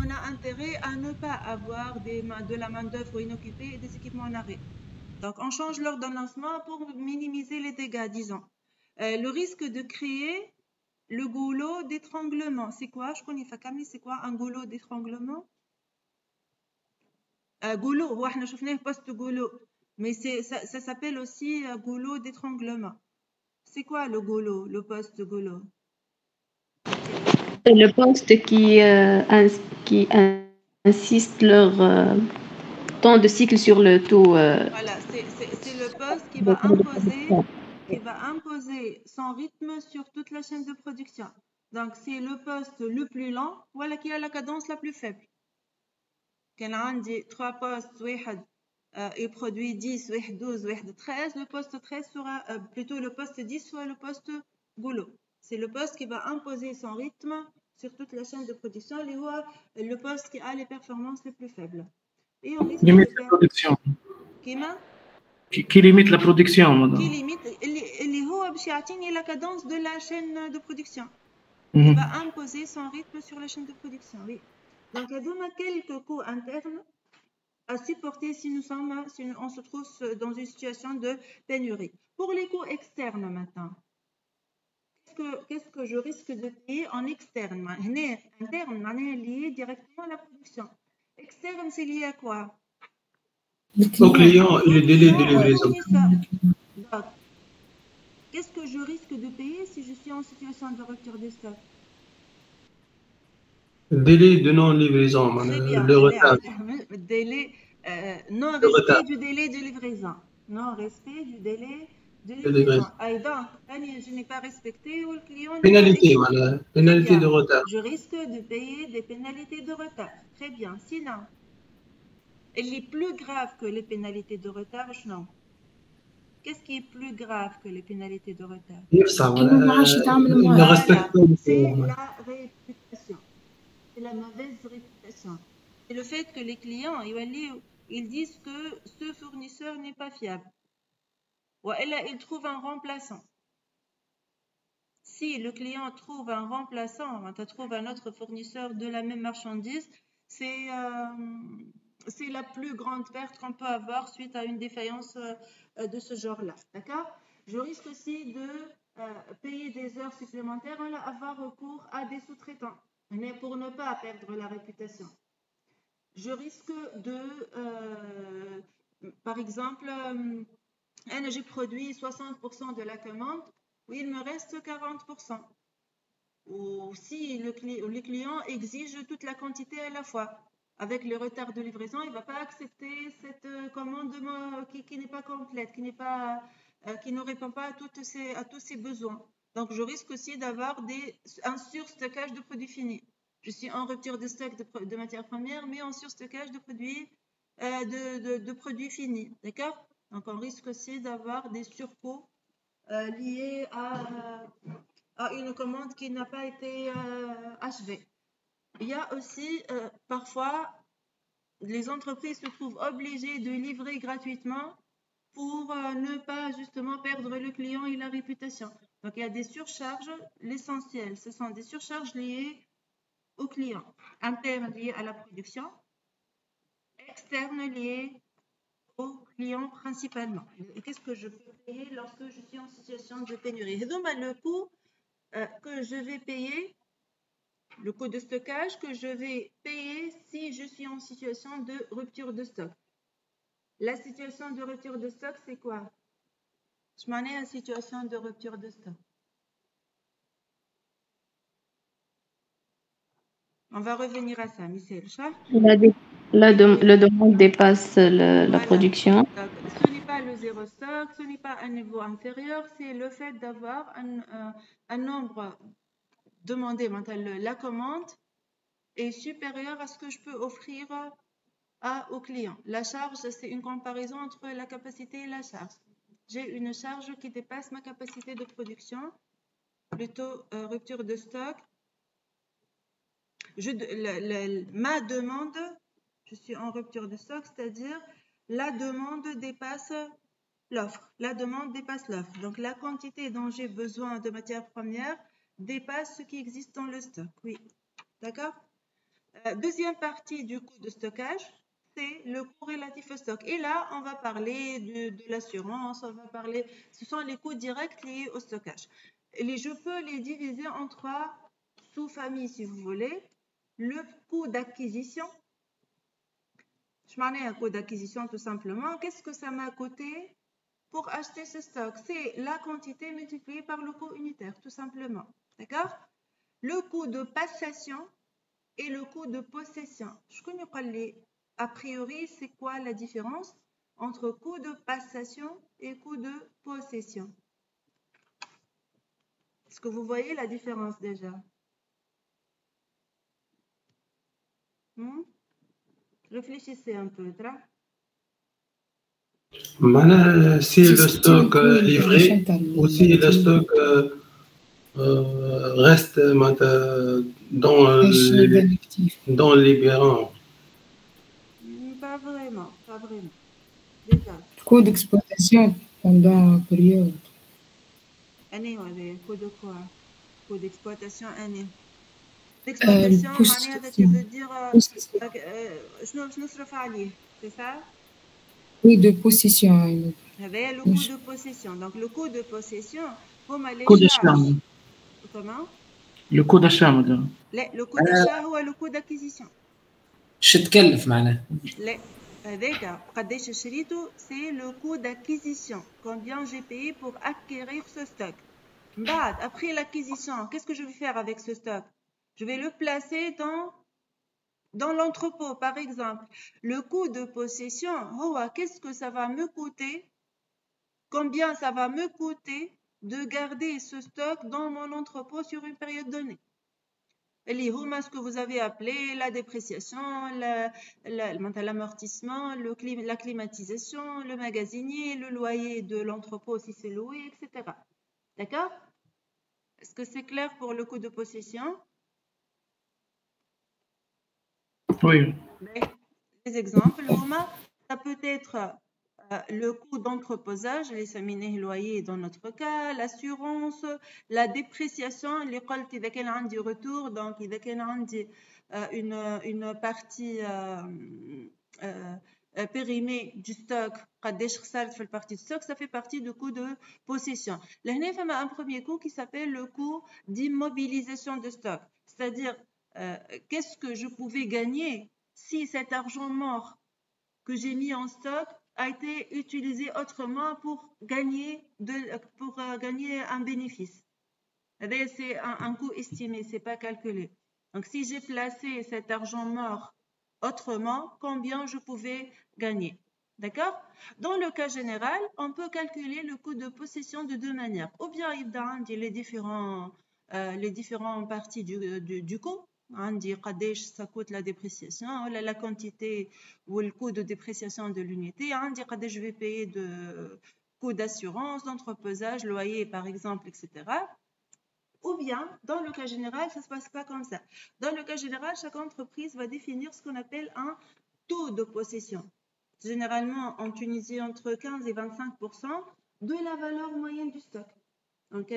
On a intérêt à ne pas avoir de la main-d'œuvre inoccupée et des équipements en arrêt. Donc, on change l'ordonnancement pour minimiser les dégâts, disons. Le risque de créer le goulot d'étranglement. C'est quoi? Je connais pas, Camille, c'est quoi un goulot d'étranglement? Goulot, on a vu post-goulot, mais ça s'appelle aussi goulot d'étranglement. C'est quoi le goulot, le post-goulot? Le poste qui insiste leur temps de cycle sur le taux. Voilà, c'est le poste qui va imposer son rythme sur toute la chaîne de production. Donc, c'est le poste le plus lent, voilà qui a la cadence la plus faible. Quand on a 3 postes, il produit 10, 12, 13, le poste 13 sera plutôt le poste 10 soit le poste goulot. C'est le poste qui va imposer son rythme sur toute la chaîne de production, le poste qui a les performances les plus faibles. Et on risque limite la production. Qui limite la production, madame. Qui limite, اللي هو باش يعطيني la cadence de la chaîne de production. Il va imposer son rythme sur la chaîne de production, oui. Donc, il y a quelques coûts internes à supporter si on se trouve dans une situation de pénurie. Pour les coûts externes maintenant, qu'est-ce que je risque de payer en externe? Interne, lié directement à la production. Externe, c'est lié à quoi? Au client et le délai de livraison. Donc, qu'est-ce que je risque de payer si je suis en situation de rupture de stock? Délai de non-livraison, le retard. Délai, non-respect du délai de livraison. Non-respect du délai de livraison. Donc, je n'ai pas respecté ou le client... Pénalité de retard. Je risque de payer des pénalités de retard. Très bien. Sinon, elle est plus grave que les pénalités de retard, non? Qu'est-ce qui est plus grave que les pénalités de retard? C'est la réputation. C'est la mauvaise réputation. C'est le fait que les clients, ils disent que ce fournisseur n'est pas fiable. Ou là, ils trouvent un remplaçant. Si le client trouve un remplaçant, tu trouves un autre fournisseur de la même marchandise, c'est la plus grande perte qu'on peut avoir suite à une défaillance de ce genre-là. D'accord? Je risque aussi de payer des heures supplémentaires et avoir recours à des sous-traitants, mais pour ne pas perdre la réputation. Je risque de, par exemple, j'ai produit 60% de la commande, oui, il me reste 40%. Ou si les clients exigent toute la quantité à la fois. Avec le retard de livraison, il ne va pas accepter cette commande qui n'est pas complète, qui ne répond pas à tous ses besoins. Donc, je risque aussi d'avoir un surstockage de produits finis. Je suis en rupture de stock de matières premières, mais en surstockage de produits finis. D'accord? Donc, on risque aussi d'avoir des surcoûts liés à une commande qui n'a pas été achevée. Il y a aussi parfois les entreprises se trouvent obligées de livrer gratuitement pour ne pas justement perdre le client et la réputation. Donc, il y a des surcharges. L'essentiel, ce sont des surcharges liées au client, internes liées à la production, externes liées au client principalement. Et qu'est-ce que je peux payer lorsque je suis en situation de pénurie? Et donc, le coût que je vais payer, le coût de stockage que je vais payer si je suis en situation de rupture de stock. La situation de rupture de stock, c'est quoi? Je m'en ai en situation de rupture de stock. On va revenir à ça, Michel. La demande dépasse la production. Donc, ce n'est pas le zéro stock, ce n'est pas un niveau inférieur, c'est le fait d'avoir un nombre demandé. La commande est supérieure à ce que je peux offrir au client. La charge, c'est une comparaison entre la capacité et la charge. J'ai une charge qui dépasse ma capacité de production, plutôt rupture de stock. Ma demande, je suis en rupture de stock, c'est-à-dire la demande dépasse l'offre. La demande dépasse l'offre. Donc, la quantité dont j'ai besoin de matières premières dépasse ce qui existe dans le stock. Oui, d'accord? Deuxième partie du coût de stockage, c'est le coût relatif au stock. Et là, on va parler de l'assurance, on va parler, ce sont les coûts directs liés au stockage. Je peux les diviser en trois sous-familles, si vous voulez. Le coût d'acquisition. Je m'en ai un coût d'acquisition tout simplement. Qu'est-ce que ça m'a coûté pour acheter ce stock? C'est la quantité multipliée par le coût unitaire, tout simplement. D'accord? Le coût de passation et le coût de possession. Je connais pas a priori, c'est quoi la différence entre coût de passation et coût de possession? Est-ce que vous voyez la différence déjà? Réfléchissez un peu, Si le stock livré ou si le stock reste dans les biens. Pas vraiment, pas vraiment. Déjà. Coût d'exploitation pendant la période. Année, coût de quoi? Coût d'exploitation, année. L'exploitation, tu veux dire c'est ça? Oui, de possession. Le coût de possession. Donc, le coût de possession, le coût d'achat. Comment? Le coût d'achat, madame. Le coût d'achat est le coût d'acquisition. شتكلف معناه. لا هذاك قداش شريته c'est le coût d'acquisition. Combien j'ai payé pour acquérir ce stock. Après l'acquisition, qu'est-ce que je vais faire avec ce stock? Je vais le placer dans l'entrepôt, par exemple. Le coût de possession, qu'est-ce que ça va me coûter? Combien ça va me coûter de garder ce stock dans mon entrepôt sur une période donnée? Ce que vous avez appelé la dépréciation, l'amortissement, la climatisation, le magasinier, le loyer de l'entrepôt si c'est loué, etc. D'accord? Est-ce que c'est clair pour le coût de possession? Oui. Les exemples, ça peut être le coût d'entreposage, les séminaires loyers dans notre cas, l'assurance, la dépréciation, les قلت إذا كان عندي retour, donc إذا كان عندي une partie périmée du stock, قداش خسرت في الpartie du stock, ça fait partie du coût de possession. Là, il y a un premier coût qui s'appelle le coût d'immobilisation de stock, c'est-à-dire qu'est-ce que je pouvais gagner si cet argent mort que j'ai mis en stock a été utilisé autrement pour gagner un bénéfice. C'est un coût estimé, c'est pas calculé. Donc, si j'ai placé cet argent mort autrement, combien je pouvais gagner? D'accord? Dans le cas général, on peut calculer le coût de possession de deux manières. Ou bien, il y a les différentes parties du coût. Ça coûte la dépréciation, la quantité ou le coût de dépréciation de l'unité. Je vais payer de coût d'assurance, d'entreposage, loyer par exemple, etc. Ou bien, dans le cas général, ça ne se passe pas comme ça. Dans le cas général, chaque entreprise va définir ce qu'on appelle un taux de possession. Généralement, en Tunisie, entre 15 et 25% de la valeur moyenne du stock. Donc,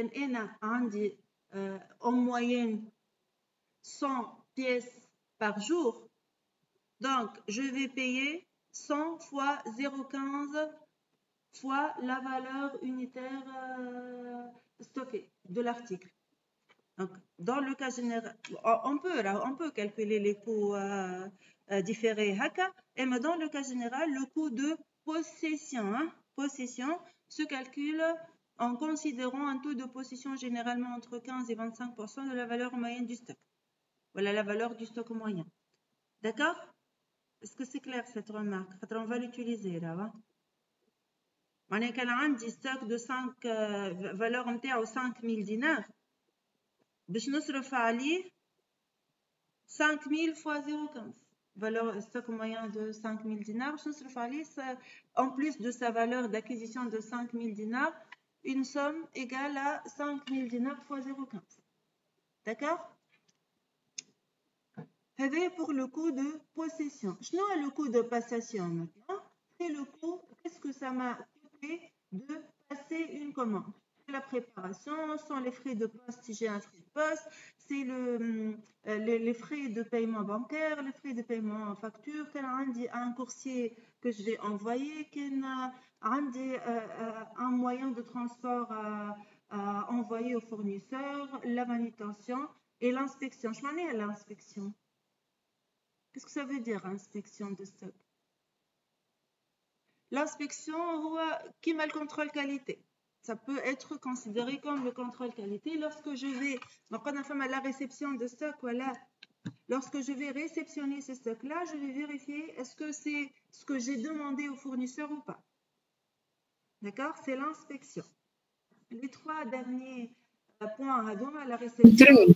on dit en moyenne 100 pièces par jour. Donc, je vais payer 100 fois 0,15 fois la valeur unitaire stockée de l'article. Donc, dans le cas général, on peut calculer les coûts différés, et dans le cas général, le coût de possession se calcule en considérant un taux de possession généralement entre 15 et 25% de la valeur moyenne du stock. Voilà la valeur du stock moyen. D'accord? Est-ce que c'est clair cette remarque? On va l'utiliser là. On a un stock de 5 valeur نتاعو 5000 dinars. باش نصرف عليه 5000 fois 0,15. Valeur stock moyen de 5000 dinars. باش نصرف عليه en plus de sa valeur d'acquisition de 5000 dinars, une somme égale à 5000 dinars fois 0,15. D'accord? C'est pour le coût de possession. Je n'ai le coût de passation maintenant. C'est le coût, qu'est-ce que ça m'a coûté de passer une commande? C'est la préparation, sans les frais de poste si j'ai un frais de poste, c'est les frais de paiement bancaire, les frais de paiement en facture, un coursier que je vais envoyer, un moyen de transport à envoyer au fournisseur, la manutention et l'inspection. Je m'en ai à l'inspection. Qu'est-ce que ça veut dire, inspection de stock? L'inspection, qui met le contrôle qualité. Ça peut être considéré comme le contrôle qualité lorsque je vais, donc on a fait la réception de stock, voilà. Lorsque je vais réceptionner ce stock-là, je vais vérifier est-ce que c'est ce que j'ai demandé au fournisseur ou pas. D'accord? C'est l'inspection. Les 3 derniers points à la réception.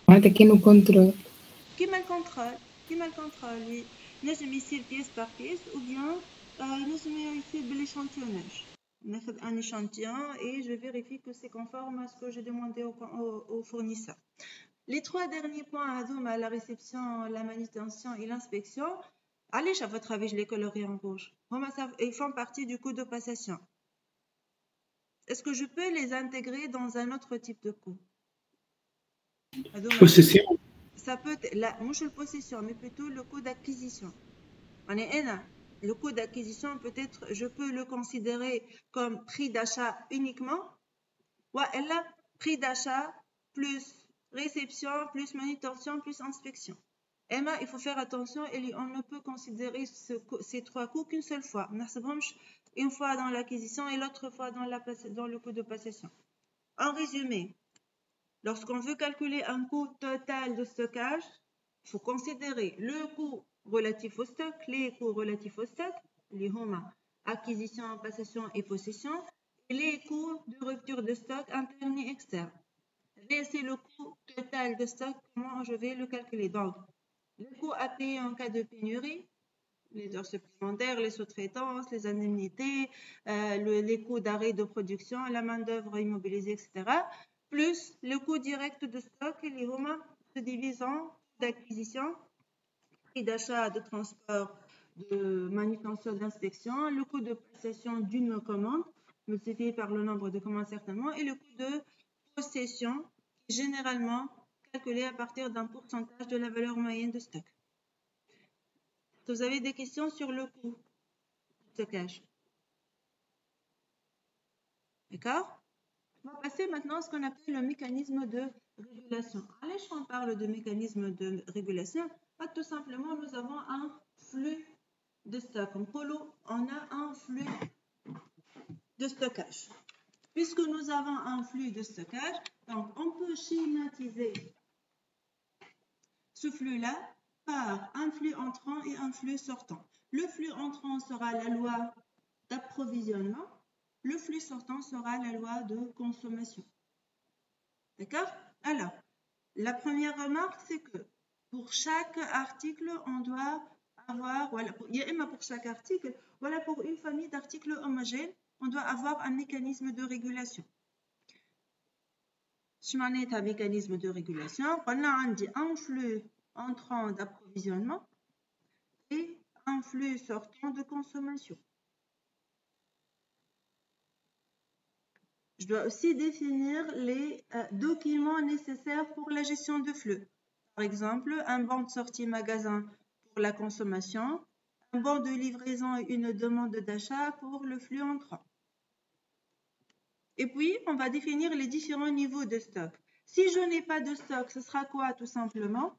معناتها كانوا كنترول. كيما الكنترول oui. نجم يصير pièce par pièce ou bien نجم يصير بالايشانتيوناج. ناخذ un échantillon et je vérifie que c'est conforme à ce que j'ai demandé au fournisseur. Les 3 derniers points à la réception, la manutention et l'inspection, allez, à votre avis, je les colorie en rouge. Ils font partie du coût de passation. Est-ce que je peux les intégrer dans un autre type de coût? Possession. Ça peut être, là, moi je le possession, mais plutôt le coût d'acquisition. Le coût d'acquisition, peut-être, je peux le considérer comme prix d'achat uniquement, ou là, prix d'achat plus réception, plus manutention, plus inspection. Emma, il faut faire attention, on ne peut considérer ces 3 coûts qu'une seule fois. Une fois dans l'acquisition et l'autre fois dans le coût de passation. En résumé, lorsqu'on veut calculer un coût total de stockage, il faut considérer le coût relatif au stock, les coûts relatifs au stock, les acquisition, passation et possession, et les coûts de rupture de stock interne et externe. C'est le coût total de stock, comment je vais le calculer. Donc, le coût à payer en cas de pénurie, les heures supplémentaires, les sous-traitances, les indemnités, les coûts d'arrêt de production, la main-d'œuvre immobilisée, etc. Plus le coût direct de stock et les se divisant d'acquisition, prix d'achat, de transport, de manutention, d'inspection, le coût de passation d'une commande, multiplié par le nombre de commandes certainement, et le coût de possession, qui est généralement calculé à partir d'un pourcentage de la valeur moyenne de stock. Vous avez des questions sur le coût de stockage? D'accord? On va passer maintenant à ce qu'on appelle le mécanisme de régulation. Allez, on parle de mécanisme de régulation. Tout simplement, nous avons un flux de stock. En polo, on a un flux de stockage. Puisque nous avons un flux de stockage, donc on peut schématiser ce flux-là par un flux entrant et un flux sortant. Le flux entrant sera la loi d'approvisionnement. Le flux sortant sera la loi de consommation. D'accord? Alors, la première remarque, c'est que pour chaque article, on doit avoir, voilà, pour chaque article, voilà, pour une famille d'articles homogènes, on doit avoir un mécanisme de régulation. Je m'en ai un mécanisme de régulation. On a un flux entrant d'approvisionnement et un flux sortant de consommation. Je dois aussi définir les documents nécessaires pour la gestion de flux. Par exemple, un bon de sortie magasin pour la consommation, un bon de livraison et une demande d'achat pour le flux entrant. Et puis, on va définir les différents niveaux de stock. Si je n'ai pas de stock, ce sera quoi tout simplement?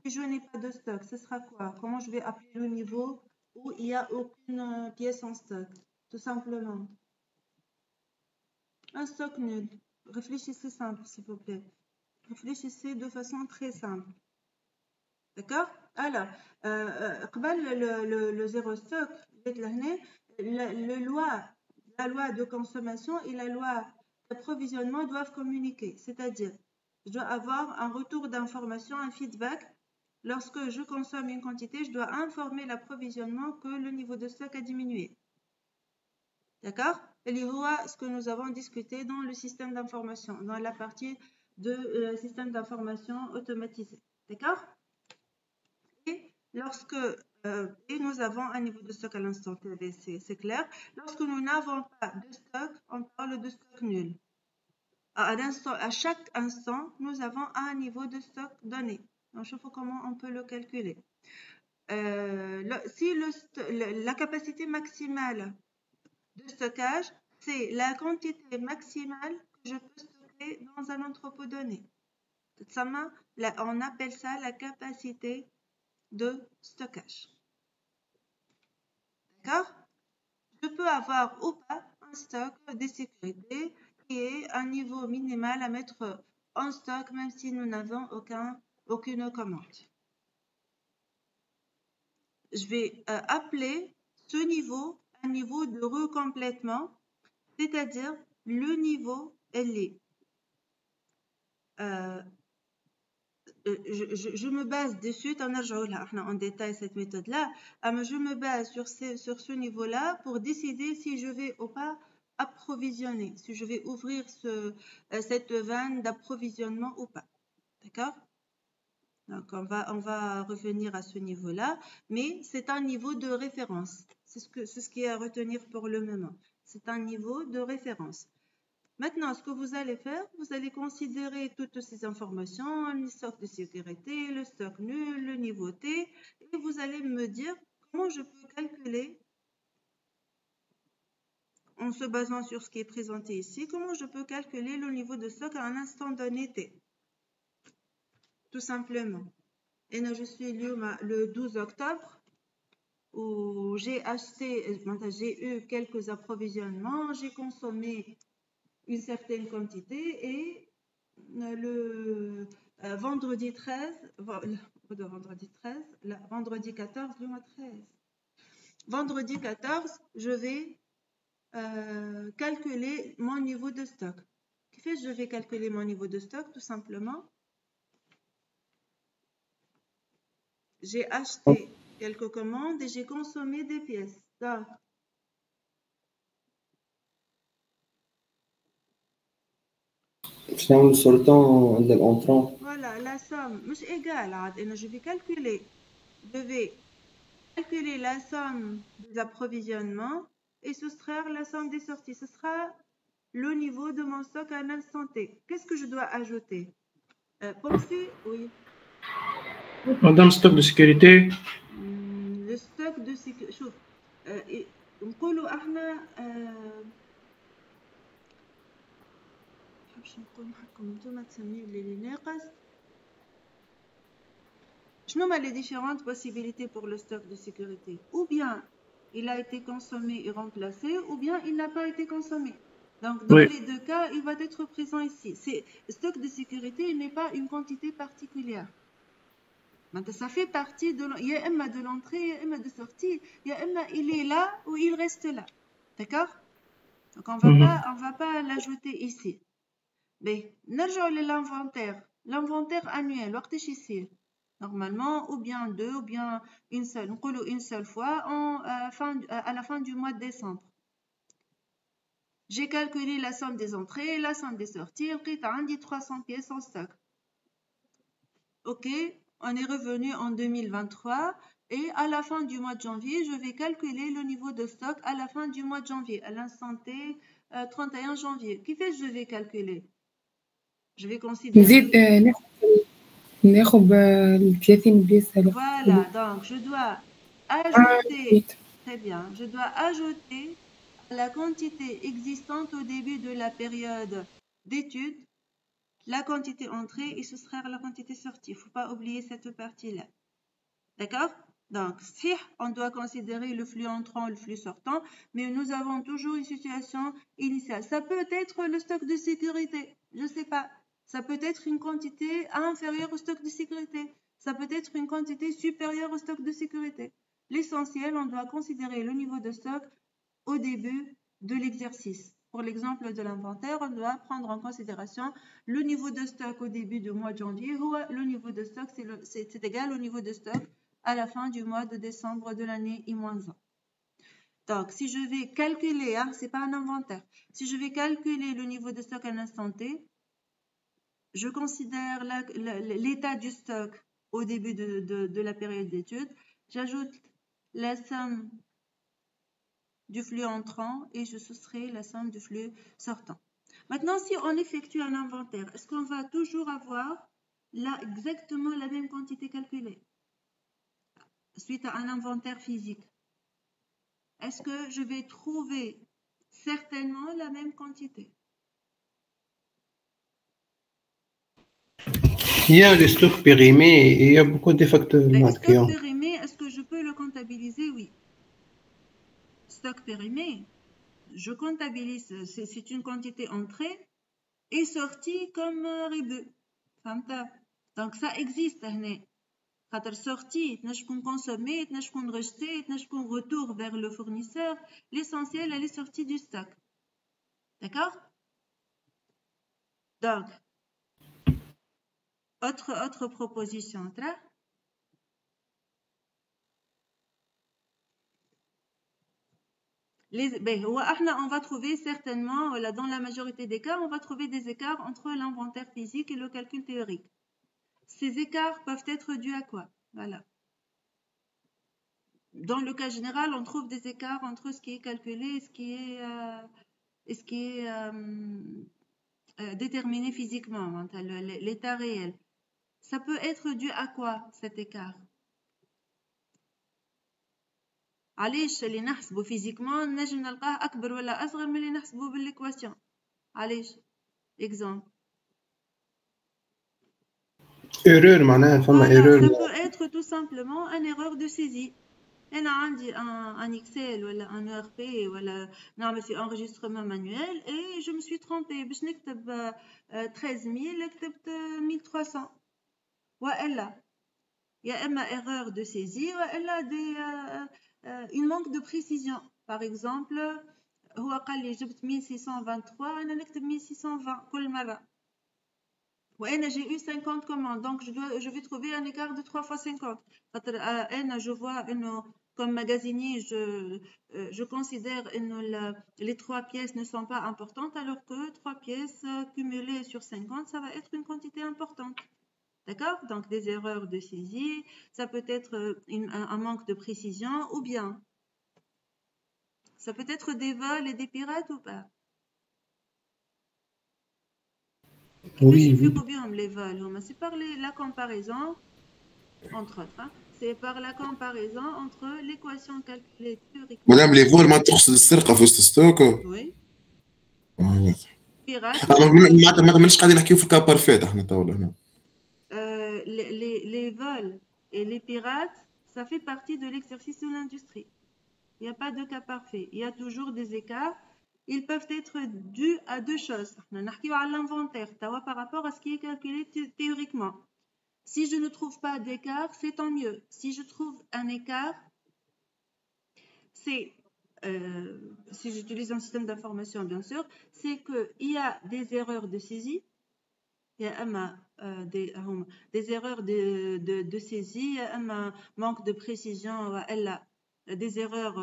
Si je n'ai pas de stock, ce sera quoi? Comment je vais appeler le niveau où il n'y a aucune pièce en stock? Tout simplement. Un stock nul. Réfléchissez simple, s'il vous plaît. Réfléchissez de façon très simple. D'accord? Alors, le zéro stock, la loi de consommation et la loi d'approvisionnement doivent communiquer. C'est-à-dire, je dois avoir un retour d'information, un feedback. Lorsque je consomme une quantité, je dois informer l'approvisionnement que le niveau de stock a diminué. D'accord? Et ce que nous avons discuté dans le système d'information, dans la partie de système d'information automatisé. D'accord? Et lorsque nous avons un niveau de stock à l'instant T, c'est clair. Lorsque nous n'avons pas de stock, on parle de stock nul. À chaque instant, nous avons un niveau de stock donné. Donc, je vois comment on peut le calculer. Si la capacité maximale de stockage, c'est la quantité maximale que je peux stocker dans un entrepôt donné. On appelle ça la capacité de stockage. D'accord? Je peux avoir ou pas un stock de sécurité qui est un niveau minimal à mettre en stock même si nous n'avons aucune commande. Je vais appeler ce niveau un niveau de recomplètement, c'est-à-dire le niveau LE. Je me base dessus, en détail cette méthode-là, mais je me base sur ce niveau-là pour décider si je vais ou pas approvisionner, si je vais ouvrir cette vanne d'approvisionnement ou pas. D'accord? Donc, on va revenir à ce niveau-là, mais c'est un niveau de référence. C'est ce qui est à retenir pour le moment. C'est un niveau de référence. Maintenant, ce que vous allez faire, vous allez considérer toutes ces informations, le stock de sécurité, le stock nul, le niveau T, et vous allez me dire comment je peux calculer, en se basant sur ce qui est présenté ici, comment je peux calculer le niveau de stock à un instant donné T. Tout simplement. Et là, je suis le 12 octobre, où j'ai eu quelques approvisionnements, j'ai consommé une certaine quantité et le vendredi 13, vendredi 14, le mois 13. Vendredi 14, je vais calculer mon niveau de stock. Qu'est-ce que je vais calculer mon niveau de stock? Tout simplement, j'ai acheté quelques commandes et j'ai consommé des pièces. Donc, voilà, la somme مش égale عاد je vais calculer la somme des approvisionnements et soustraire la somme des sorties. Ce sera le niveau de mon stock à l'instant T. Qu'est-ce que je dois ajouter? Pensez, oui. Madame, stock de sécurité. Le stock de sécurité. شوف نقولوا احنا باش نقول معكم انتم تسميو لي ناقص. شنو هما les différentes possibilités pour le stock de sécurité? Ou bien il a été consommé et remplacé, ou bien il n'a pas été consommé. Donc dans les deux cas, il va être présent ici. Le stock de sécurité n'est pas une quantité particulière. Maintenant, ça fait partie de l'entrée, il y a de sortie, il est là ou il reste là. D'accord? Donc on va pas l'ajouter ici. Mais نرجعوا l'inventaire annuel وقتاش يصير normalement ou bien deux ou bien une seule fois à la fin du mois de décembre. J'ai calculé la somme des entrées, la somme des sorties, لقيت عندي 300 pièces en stock. Ok, on est revenu en 2023 et à la fin du mois de janvier, je vais calculer le niveau de stock à la fin du mois de janvier, à l'instant T 31 janvier. Qui fait que je vais calculer? Je vais considérer... نزيد ناخد ال 30 بيس. Voilà, donc je dois ajouter, très bien, je dois ajouter la quantité existante au début de la période d'étude, la quantité entrée et ce sera la quantité sortie. Il ne faut pas oublier cette partie-là. D'accord? Donc, si on doit considérer le flux entrant et le flux sortant, mais nous avons toujours une situation initiale. Ça peut être le stock de sécurité, je ne sais pas. Ça peut être une quantité inférieure au stock de sécurité. Ça peut être une quantité supérieure au stock de sécurité. L'essentiel, on doit considérer le niveau de stock au début de l'exercice. Pour l'exemple de l'inventaire, on doit prendre en considération le niveau de stock au début du mois de janvier ou le niveau de stock, c'est égal au niveau de stock à la fin du mois de décembre de l'année I-1. Donc, si je vais calculer, ce n'est pas un inventaire, si je vais calculer le niveau de stock à l'instant T, je considère l'état du stock au début de la période d'étude, j'ajoute la somme du flux entrant et je soustrais la somme du flux sortant. Maintenant, si on effectue un inventaire, est-ce qu'on va toujours avoir exactement la même quantité calculée suite à un inventaire physique? Est-ce que je vais trouver certainement la même quantité? Il y a les stocks périmés et il y a beaucoup de facteurs marqués. Stock périmé, est-ce que je peux le comptabiliser? Oui. Stock périmé, je comptabilise, c'est une quantité entrée et sortie comme rébut. Donc ça existe. خاطر sortie تنجم تكون consommée, تنجم تكون rejetée, تنجم تكون retour vers le fournisseur. L'essentiel, elle est sortie du stock. D'accord? Donc, autre proposition. On va trouver certainement, dans la majorité des cas, on va trouver des écarts entre l'inventaire physique et le calcul théorique. Ces écarts peuvent être dus à quoi? Voilà. Dans le cas général, on trouve des écarts entre ce qui est calculé et ce qui est déterminé physiquement, l'état réel. Ça peut être dû à quoi cet écart? علاش اللي نحسبه physiquement نجم نلقاه أكبر ولا أصغر من اللي نحسبه بالإكواسيون؟ علاش؟ exemple. Erreur معناها فما erreur. Ça peut être tout simplement une erreur de saisie. أنا عندي un Excel ولا un ERP ولا نعمل في enregistrement manuel et je me suis trompée باش نكتب 13000 كتبت 1300 وإلا يا إما erreur de saisie وإلا une manque de précision. Par exemple, هو قال لي جبت 1623 أنا نكتب 1620 كل مرة. وأنا j'ai eu 50 commandes, donc je vais trouver un écart de 3 fois 50. Je vois comme magasinier, je considère que les 3 pièces ne sont pas importantes, alors que 3 pièces cumulées sur 50, ça va être une quantité importante. D'accord? Donc, des erreurs de saisie, ça peut être un manque de précision, ou bien ça peut être des vols et des pirates ou pas? Oui. Les vols, c'est par la comparaison, entre autres, c'est par la comparaison entre l'équation calculée théoriquement. Madame, les vols, ما تقصد السرقة في الستوك؟ Oui. ما مانيش قاعدين نحكيو في كا بارفيت احنا تو هنا. Les vols et les pirates, ça fait partie de l'exercice de l'industrie. Il n'y a pas de cas parfait. Il y a toujours des écarts. Ils peuvent être dus à deux choses. On a l'inventaire par rapport à ce qui est calculé théoriquement. Si je ne trouve pas d'écart, c'est tant mieux. Si je trouve un écart, c'est, si j'utilise un système d'information, bien sûr, c'est qu'il y a des erreurs de saisie. Il y a des erreurs de saisie, un manque de précision, des erreurs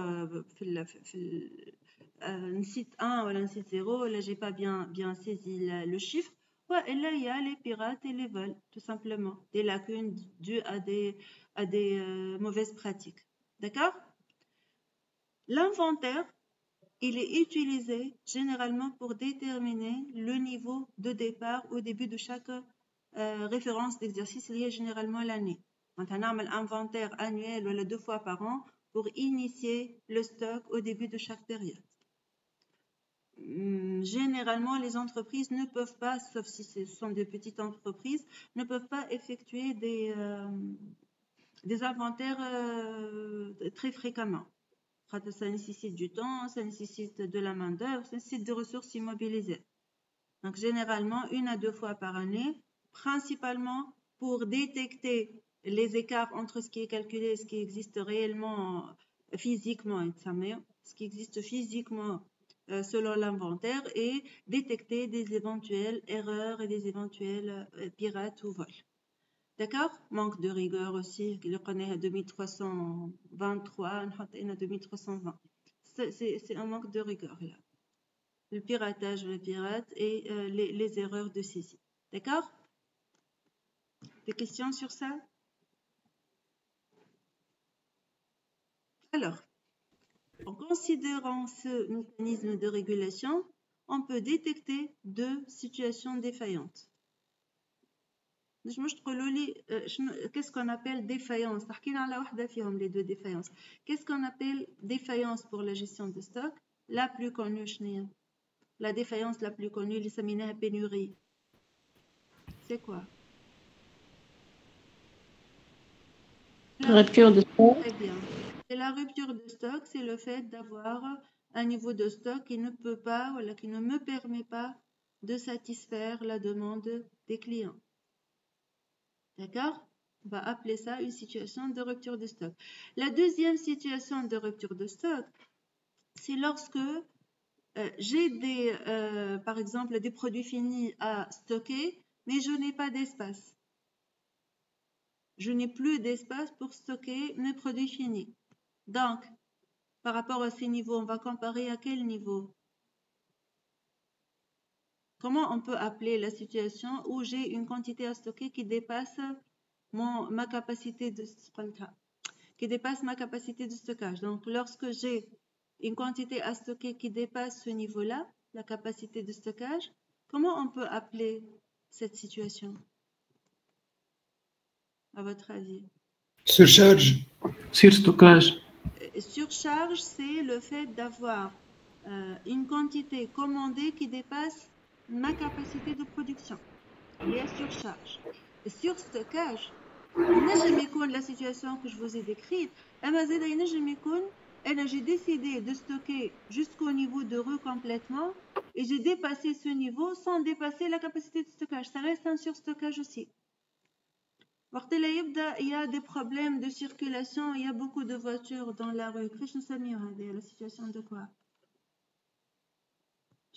un site 1 ou un site 0, là j'ai pas bien saisi le chiffre, Ouais, et là, il y a les pirates et les vols, tout simplement. Des lacunes dues à des mauvaises pratiques. D'accord? L'inventaire, il est utilisé généralement pour déterminer le niveau de départ au début de chaque référence d'exercice liée généralement à l'année. On a un inventaire annuel ou 2 fois par an pour initier le stock au début de chaque période. Généralement, les entreprises ne peuvent pas, sauf si ce sont des petites entreprises, ne peuvent pas effectuer des inventaires très fréquemment. Ça nécessite du temps, ça nécessite de la main-d'œuvre, ça nécessite des ressources immobilisées. Donc, généralement, 1 à 2 fois par année, principalement pour détecter les écarts entre ce qui est calculé et ce qui existe réellement physiquement, ce qui existe physiquement selon l'inventaire et détecter des éventuelles erreurs et des éventuels pirates ou vols. D'accord? Manque de rigueur aussi, le connaît à 2323, on a 2320. C'est un manque de rigueur là. Le piratage, le pirate et les erreurs de saisie. D'accord? Des questions sur ça? Alors, en considérant ce mécanisme de régulation, on peut détecter 2 situations défaillantes. Qu'est-ce qu'on appelle défaillance? Les 2 défaillances. Qu'est-ce qu'on appelle défaillance pour la gestion de stock? La plus connue, la défaillance la plus connue, les séminaires pénurie. C'est quoi? Rupture de stock. Très bien. Et la rupture de stock, c'est le fait d'avoir un niveau de stock qui ne peut pas, qui ne me permet pas de satisfaire la demande des clients. D'accord? On va appeler ça une situation de rupture de stock. La deuxième situation de rupture de stock, c'est lorsque j'ai par exemple, des produits finis à stocker, mais je n'ai pas d'espace. Je n'ai plus d'espace pour stocker mes produits finis. Donc, par rapport à ces niveaux, on va comparer à quel niveau? Comment on peut appeler la situation où j'ai une quantité à stocker qui dépasse ma capacité de stockage. Donc, lorsque j'ai une quantité à stocker qui dépasse ce niveau-là, la capacité de stockage, comment on peut appeler cette situation, à votre avis? Surcharge. Surstockage. Surcharge, c'est le fait d'avoir une quantité commandée qui dépasse ma capacité de production. Il y a surcharge. Et surstockage, la situation que je vous ai décrite, j'ai décidé de stocker jusqu'au niveau de recomplètement et j'ai dépassé ce niveau sans dépasser la capacité de stockage. Ça reste un surstockage aussi. Il y a des problèmes de circulation, il y a beaucoup de voitures dans la rue. La situation de quoi?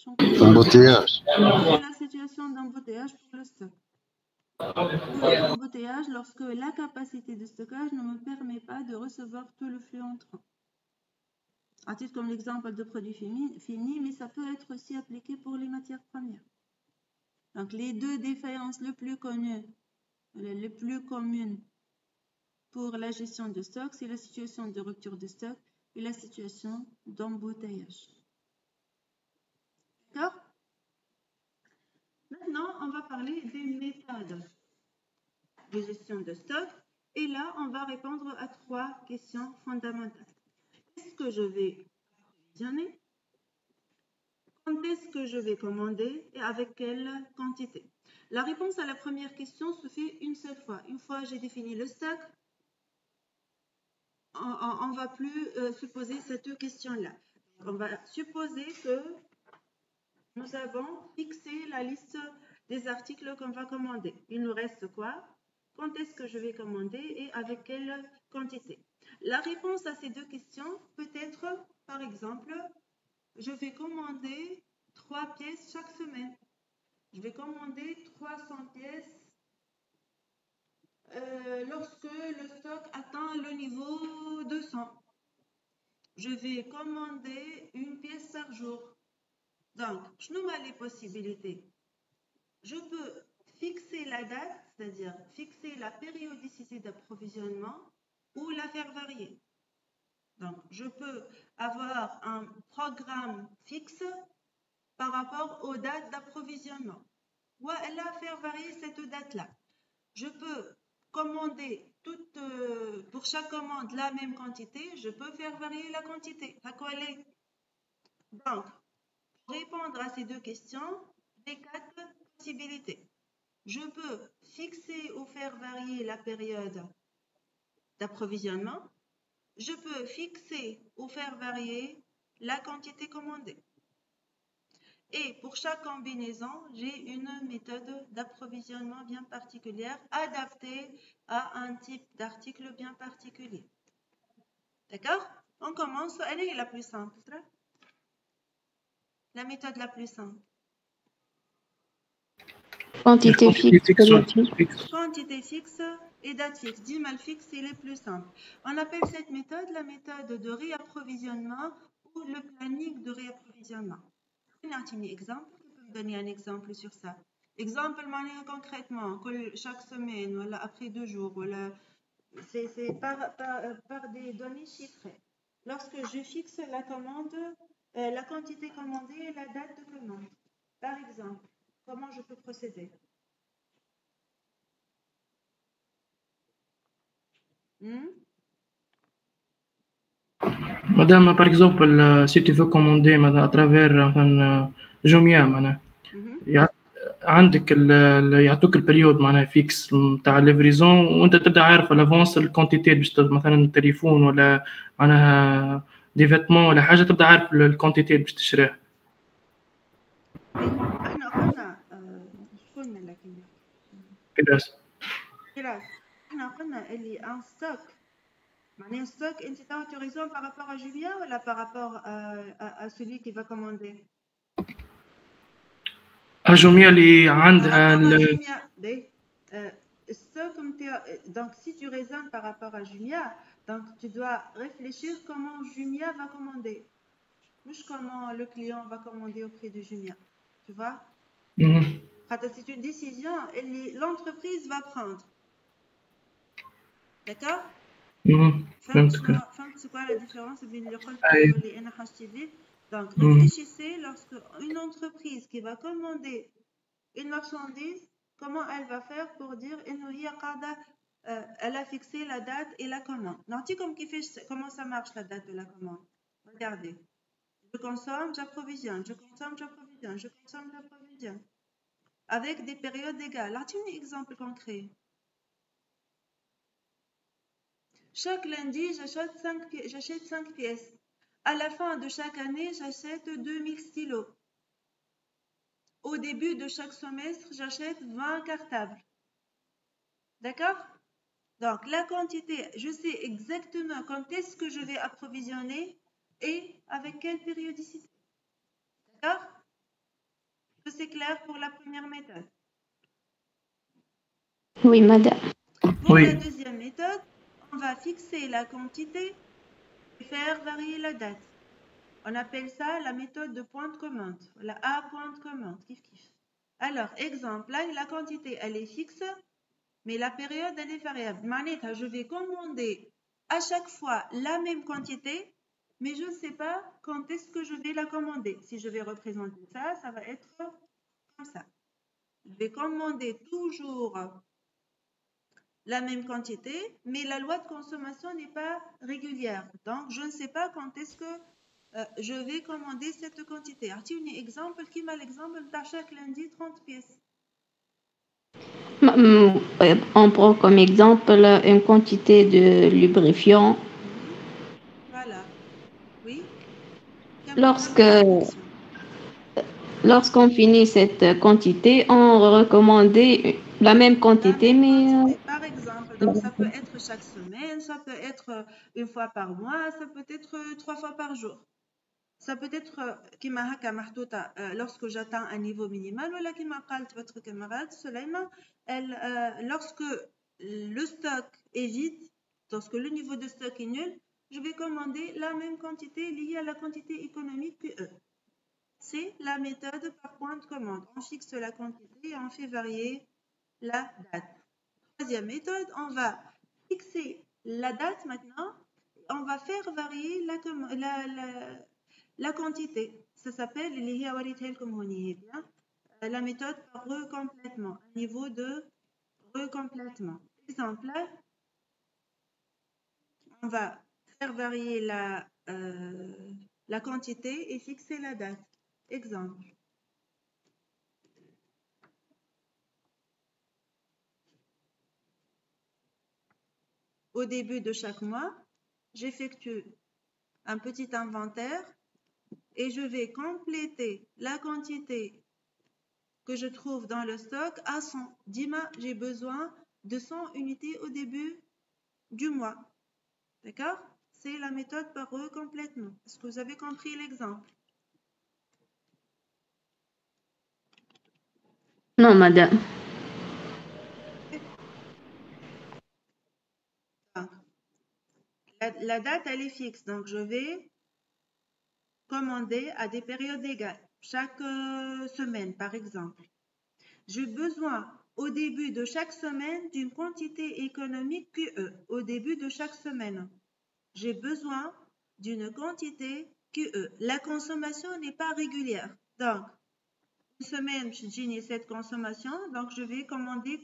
Embouteillage. La situation d'embouteillage pour le stock. L'embouteillage lorsque la capacité de stockage ne me permet pas de recevoir tout le flux entrant. À titre comme l'exemple de produits finis, mais ça peut être aussi appliqué pour les matières premières. Donc les 2 défaillances les plus connues, les plus communes pour la gestion de stock, c'est la situation de rupture de stock et la situation d'embouteillage. D'accord? Maintenant, on va parler des méthodes de gestion de stock. Et là, on va répondre à 3 questions fondamentales. Est-ce que je vais approvisionner? Quand est-ce que je vais commander et avec quelle quantité? La réponse à la première question se fait une seule fois. Une fois j'ai défini le stock, on ne va plus se poser cette question-là. On va supposer que nous avons fixé la liste des articles qu'on va commander. Il nous reste quoi? Quand est-ce que je vais commander et avec quelle quantité? La réponse à ces 2 questions peut être, par exemple, je vais commander 3 pièces chaque semaine. Je vais commander 300 pièces lorsque le stock atteint le niveau 200. Je vais commander 1 pièce par jour. Donc, je nomme les possibilités. je peux fixer la date, c'est-à-dire fixer la périodicité d'approvisionnement ou la faire varier. Donc, je peux avoir un programme fixe par rapport aux dates d'approvisionnement ou la faire varier cette date-là. Je peux commander pour chaque commande la même quantité, je peux faire varier la quantité. Donc, pour répondre à ces deux questions, j'ai 4 possibilités. Je peux fixer ou faire varier la période d'approvisionnement. Je peux fixer ou faire varier la quantité commandée. Et pour chaque combinaison, j'ai une méthode d'approvisionnement bien particulière, adaptée à un type d'article bien particulier. D'accord? On commence. Elle est la plus simple. La méthode la plus simple. Quantité fixe. Quantité fixe et date fixe. Dimal fixe, c'est le plus simple. On appelle cette méthode la méthode de réapprovisionnement ou le planning de réapprovisionnement. Un exemple. Donner un exemple sur ça. Exemple, concrètement, chaque semaine, voilà, après 2 jours, voilà, c'est par des données chiffrées. Lorsque je fixe la commande, la quantité commandée et la date de commande. Par exemple, comment je peux procéder? Madame, par exemple, si tu veux commander à travers Jumia, عندك يعطوك البريود معناها فيكس نتاع الليفريزون وانت تبدا عارف الافونس الكونتيتي باش مثلا التليفون ولا معناها دي فيتمون ولا حاجه تبدا عارف الكونتيتي باش تشريها. احنا قلنا شكون لكن كلاس احنا قلنا اللي ان ستوك معناها ستوك انت تو توريزون par rapport à Julien ولا par rapport à celui qui va commander Jumia اللي عندها stock donc si tu raisonnes par rapport à Jumia, donc tu dois réfléchir comment Jumia va commander, pas comment le client va commander auprès de Jumia, tu vois. C'est une décision et l'entreprise va prendre. D'accord. فهمت c'est quoi la différence بين اللي قلت واللي انا حاجتي فيه. Donc réfléchissez lorsque une entreprise qui va commander une marchandise, comment elle va faire pour dire elle a fixé la date et la commande. Comment ça marche la date de la commande? Regardez. Je consomme, j'approvisionne. Je consomme, j'approvisionne. Je consomme, j'approvisionne. Avec des périodes égales. Là, tu as un exemple concret. Chaque lundi, j'achète 5 pièces. À la fin de chaque année, j'achète 2000 stylos. Au début de chaque semestre, j'achète 20 cartables. D'accord? Donc, la quantité, je sais exactement quand est-ce que je vais approvisionner et avec quelle périodicité. D'accord? C'est clair pour la première méthode? Oui, madame. Pour la deuxième méthode, on va fixer la quantité et faire varier la date. On appelle ça la méthode de point de commande, la A point de commande. Alors, exemple, là, la quantité, elle est fixe, mais la période, elle est variable. Je vais commander à chaque fois la même quantité, mais je ne sais pas quand est-ce que je vais la commander. Si je vais représenter ça, ça va être comme ça. Je vais commander toujours la même quantité, mais la loi de consommation n'est pas régulière. Donc, je ne sais pas quand est-ce que je vais commander cette quantité. Un exemple, qui m'a l'exemple de chaque lundi 30 pièces. On prend comme exemple une quantité de lubrifiant. Voilà. Oui. Lorsqu'on finit cette quantité, on recommande la même quantité, mais... Par exemple, donc ça peut être chaque semaine, ça peut être une fois par mois, ça peut être 3 fois par jour. Ça peut être lorsque j'atteins un niveau minimal, ou votre camarade Soleima, lorsque le stock est vide, lorsque le niveau de stock est nul, je vais commander la même quantité liée à la quantité économique que eux. c'est la méthode par point de commande. On fixe la quantité et on fait varier la date. Troisième méthode, on va fixer la date maintenant. On va faire varier la quantité. Ça s'appelle la méthode par recomplètement, un niveau de recomplètement. Exemple, on va faire varier la quantité et fixer la date. Exemple. Au début de chaque mois, j'effectue un petit inventaire et je vais compléter la quantité que je trouve dans le stock à 100. Dima, j'ai besoin de 100 unités au début du mois. D'accord? C'est la méthode par recomplètement. Est-ce que vous avez compris l'exemple? Non, madame. La date, elle est fixe. Donc, je vais commander à des périodes égales. Chaque semaine, par exemple. J'ai besoin au début de chaque semaine d'une quantité économique QE. Au début de chaque semaine. J'ai besoin d'une quantité QE. La consommation n'est pas régulière. Donc, une semaine, j'ai cette consommation. Donc, je vais commander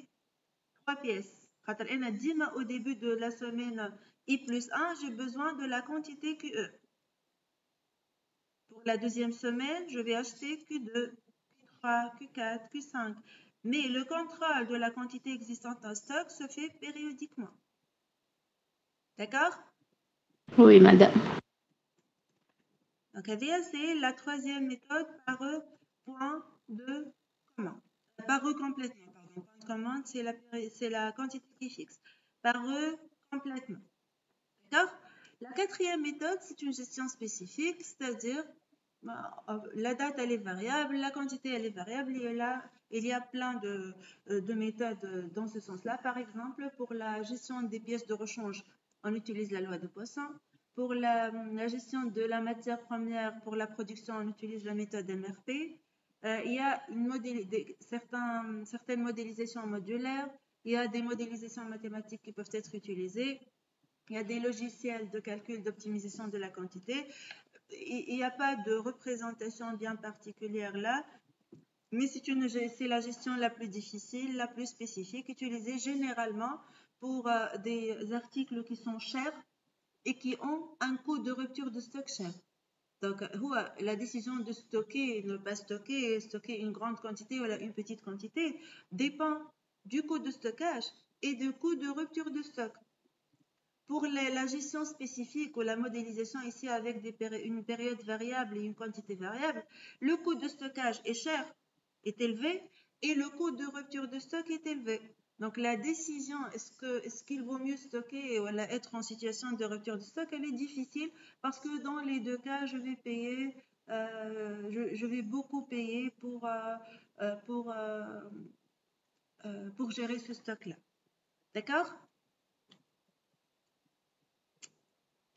3 pièces. Au début de la semaine I plus 1, j'ai besoin de la quantité QE. Pour la deuxième semaine, je vais acheter Q2, Q3, Q4, Q5. Mais le contrôle de la quantité existante en stock se fait périodiquement. D'accord? Oui, madame. Donc, c'est la troisième méthode par point de commande. Par recomplètement, pardon. Point de commande, c'est la quantité qui est fixe. Par recomplètement. D'accord? La quatrième méthode, c'est une gestion spécifique, c'est-à-dire la date, elle est variable, la quantité, elle est variable. Il y a plein de méthodes dans ce sens-là. Par exemple, pour la gestion des pièces de rechange, on utilise la loi de Poisson. Pour la gestion de la matière première, pour la production, on utilise la méthode MRP. Il y a certaines modélisations modulaires. Il y a des modélisations mathématiques qui peuvent être utilisées. Il y a des logiciels de calcul d'optimisation de la quantité. Il n'y a pas de représentation bien particulière là, mais c'est la gestion la plus difficile, la plus spécifique, utilisée généralement pour des articles qui sont chers et qui ont un coût de rupture de stock cher. Donc, la décision de stocker, ne pas stocker, stocker une grande quantité ou une petite quantité, dépend du coût de stockage et du coût de rupture de stock. Pour la gestion spécifique ou la modélisation ici avec une période variable et une quantité variable, le coût de stockage est cher, est élevé, et le coût de rupture de stock est élevé. Donc la décision, est-ce qu'il vaut mieux stocker ou être en situation de rupture de stock, elle est difficile parce que dans les deux cas, je vais payer, je vais beaucoup payer pour gérer ce stock-là. D'accord?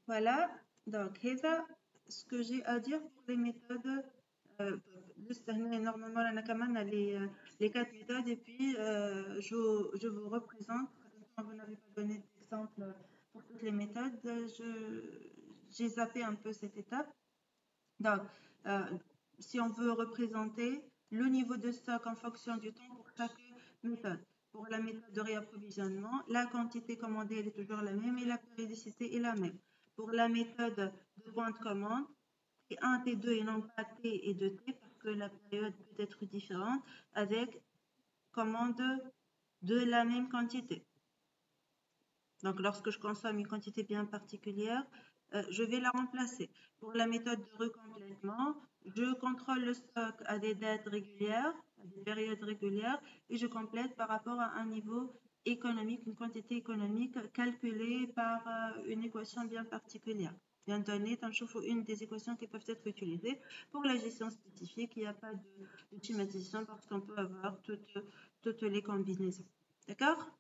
Voilà, donc ce que j'ai à dire pour les méthodes. Normalement, on a les 4 méthodes et puis je vous représente. Vous n'avez pas donné d'exemple pour toutes les méthodes. J'ai zappé un peu cette étape. Donc, si on veut représenter le niveau de stock en fonction du temps pour chaque méthode. Pour la méthode de réapprovisionnement, la quantité commandée elle est toujours la même et la périodicité est la même. Pour la méthode de point de commande, T1, T2 et non pas T et 2T parce que la période peut être différente avec commande de la même quantité. Donc, lorsque je consomme une quantité bien particulière, je vais la remplacer. Pour la méthode de recomplètement, je contrôle le stock à des dates régulières, à des périodes régulières, et je complète par rapport à un niveau économique, une quantité économique calculée par une équation bien particulière. Bien donné, une des équations qui peuvent être utilisées. Pour la gestion spécifique, il n'y a pas d'optimisation parce qu'on peut avoir toutes les combinaisons. D'accord?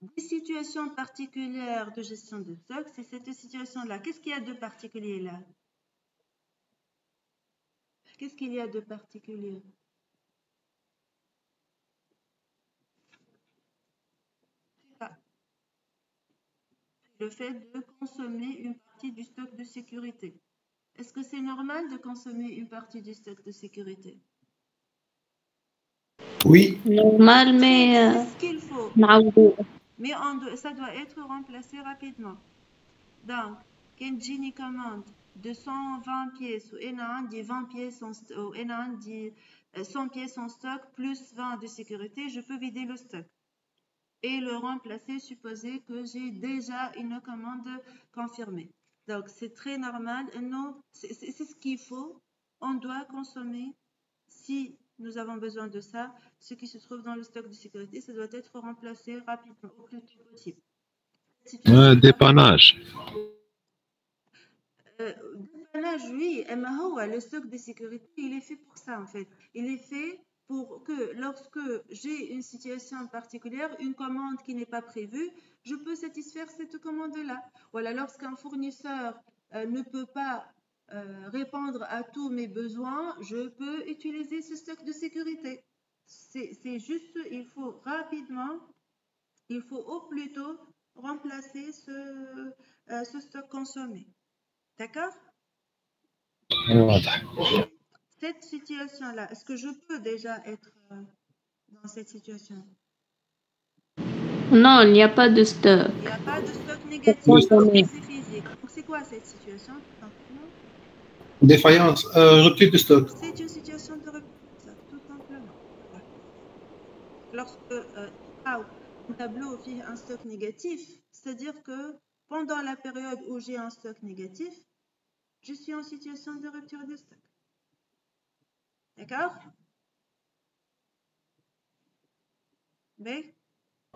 Des situations particulières de gestion de stock, c'est cette situation-là. Qu'est-ce qu'il y a de particulier là? Qu'est-ce qu'il y a de particulier? Le fait de consommer une partie du stock de sécurité. Est-ce que c'est normal de consommer une partie du stock de sécurité? Oui. Normal, mais c'est ce qu'il faut. Mais ça doit être remplacé rapidement. Donc, quand j'ai une commande de 120 pièces ou un dit 20 pièces ou un dit 100 pièces en stock plus 20 de sécurité, je peux vider le stock et le remplacer, supposer que j'ai déjà une commande confirmée. Donc, c'est très normal. Non, c'est ce qu'il faut. On doit consommer, si nous avons besoin de ça, ce qui se trouve dans le stock de sécurité, ça doit être remplacé rapidement, au plus tôt possible. Dépannage. Dépannage, oui. Le stock de sécurité, il est fait pour ça, en fait. Il est fait pour que lorsque j'ai une situation particulière, une commande qui n'est pas prévue, je peux satisfaire cette commande-là. Voilà, lorsqu'un fournisseur ne peut pas répondre à tous mes besoins, je peux utiliser ce stock de sécurité. C'est juste, il faut rapidement, il faut au plus tôt remplacer ce stock consommé. D'accord? Cette situation-là, est-ce que je peux déjà être dans cette situation? Non, il n'y a pas de stock. Il n'y a pas de stock négatif, c'est physique. Donc, c'est quoi cette situation? Défaillance, rupture de stock. C'est une situation de rupture de stock, tout simplement. Lorsque un tableau fait un stock négatif, c'est-à-dire que pendant la période où j'ai un stock négatif, je suis en situation de rupture de stock. D'accord?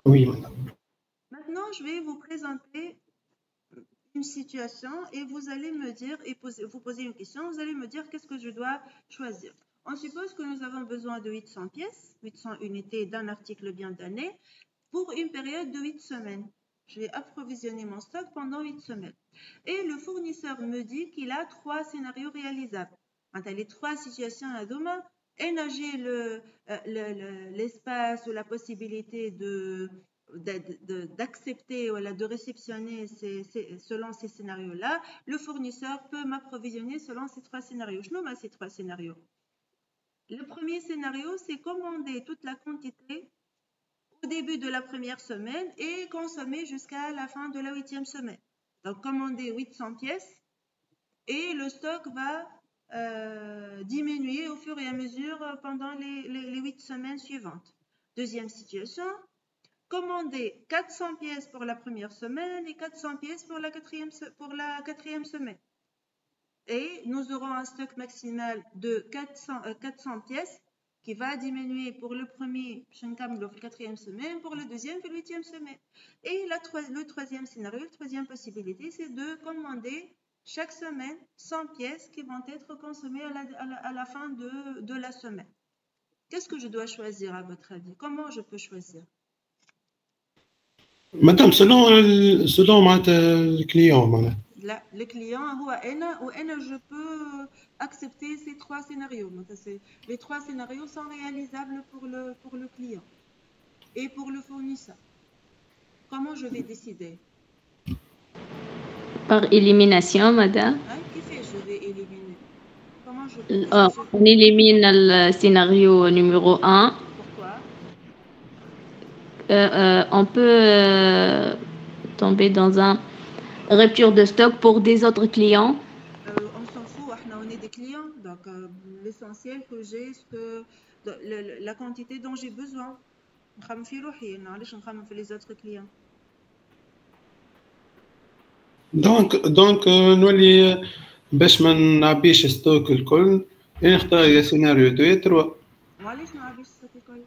Oui, madame. Maintenant, je vais vous présenter une situation et vous allez me dire, et vous poser une question, vous allez me dire qu'est-ce que je dois choisir. On suppose que nous avons besoin de 800 pièces, 800 unités d'un article bien donné, pour une période de 8 semaines. Je vais approvisionner mon stock pendant 8 semaines. Et le fournisseur me dit qu'il a 3 scénarios réalisables. Quand les 3 situations à demain, énager l'espace ou la possibilité d'accepter ou de réceptionner selon ces scénarios-là, le fournisseur peut m'approvisionner selon ces 3 scénarios. Je nomme ces 3 scénarios. Le premier scénario, c'est commander toute la quantité au début de la première semaine et consommer jusqu'à la fin de la 8e semaine. Donc, commander 800 pièces et le stock va diminuer au fur et à mesure pendant les 8 semaines suivantes. Deuxième situation, commander 400 pièces pour la première semaine et 400 pièces pour la quatrième semaine. Et nous aurons un stock maximal de 400 pièces qui va diminuer pour le premier, la quatrième semaine, pour le deuxième, pour la 8e semaine. Et le troisième scénario, la troisième possibilité, c'est de commander chaque semaine 100 pièces qui vont être consommées à la fin de la semaine. Qu'est-ce que je dois choisir à votre avis? Comment je peux choisir? Madame, selon le client, madame. Là, le client, je peux accepter ces 3 scénarios. Les 3 scénarios sont réalisables pour le client et pour le fournisseur. Comment je vais décider? Par élimination, madame. Qui fait je vais éliminer? Comment je peux on élimine le scénario numéro 1. Pourquoi? On peut tomber dans un rupture de stock pour des autres clients. On s'en fout, on est des clients. Donc, l'essentiel que j'ai, la quantité dont j'ai besoin. Les autres clients. Donc نولي باش ما نعبيش ستوك الكل نختار يا سيناريو 2 3. معليش ما عبيش ستوك الكل.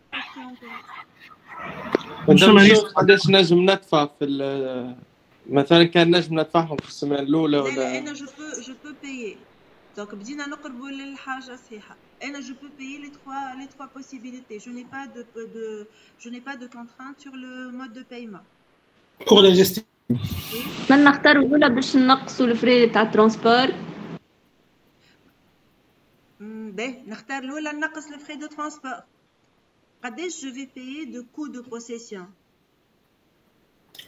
قداش نجم ندفع في مثلا كان نجم ندفعهم في السنه الاولى ولا لا انا جو بو بايي دونك بدينا نقربوا للحاجه الصحيحه. انا جو بو بايي les trois possibilités. Je n'ai pas de contrainte sur le mode de paiement. Pour la gestion. من نختار ولا باش نقصوا الفري تاع الترونسبور؟ نختار الأولى نقص le frais de transport. قداش je vais payer de coût de possession.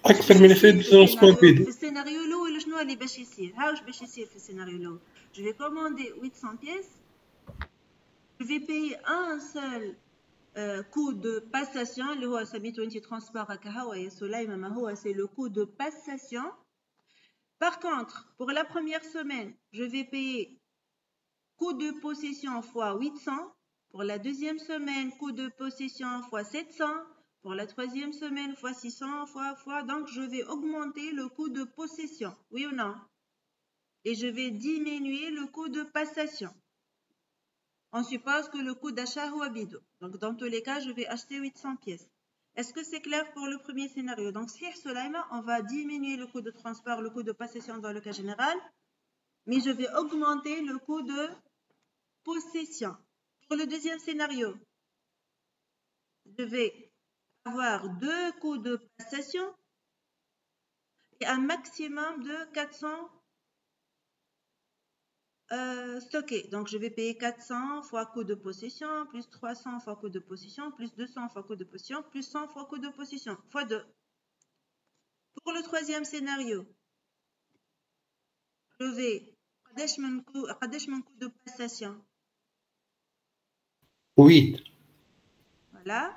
اكثر من الفري دو ترونسبور. في السيناريو الاول شنو اللي باش يصير؟ هاوش باش يصير في السيناريو الاول. Je vais commander 800 pièces. Je vais payer un seul coût de passation اللي هو سميتو انت ترانسبور هكا هو يا سليمة ما هو c'est le coût de passation. Par contre, pour la première semaine, je vais payer coût de possession fois 800. Pour la deuxième semaine, coût de possession fois 700. Pour la troisième semaine, fois 600, fois. Donc, je vais augmenter le coût de possession. Oui ou non? Et je vais diminuer le coût de passation. On suppose que le coût d'achat est bidou. Donc, dans tous les cas, je vais acheter 800 pièces. Est-ce que c'est clair pour le premier scénario? Donc, si on va diminuer le coût de transport, le coût de possession dans le cas général, mais je vais augmenter le coût de possession. Pour le deuxième scénario, je vais avoir 2 coûts de passation et un maximum de 400 stockés. Donc, je vais payer 400 fois coût de possession, plus 300 fois coût de possession, plus 200 fois coût de possession, plus 100 fois coût de possession, fois 2. Pour le troisième scénario, je vais... قداش من coût de passation? 8. Voilà.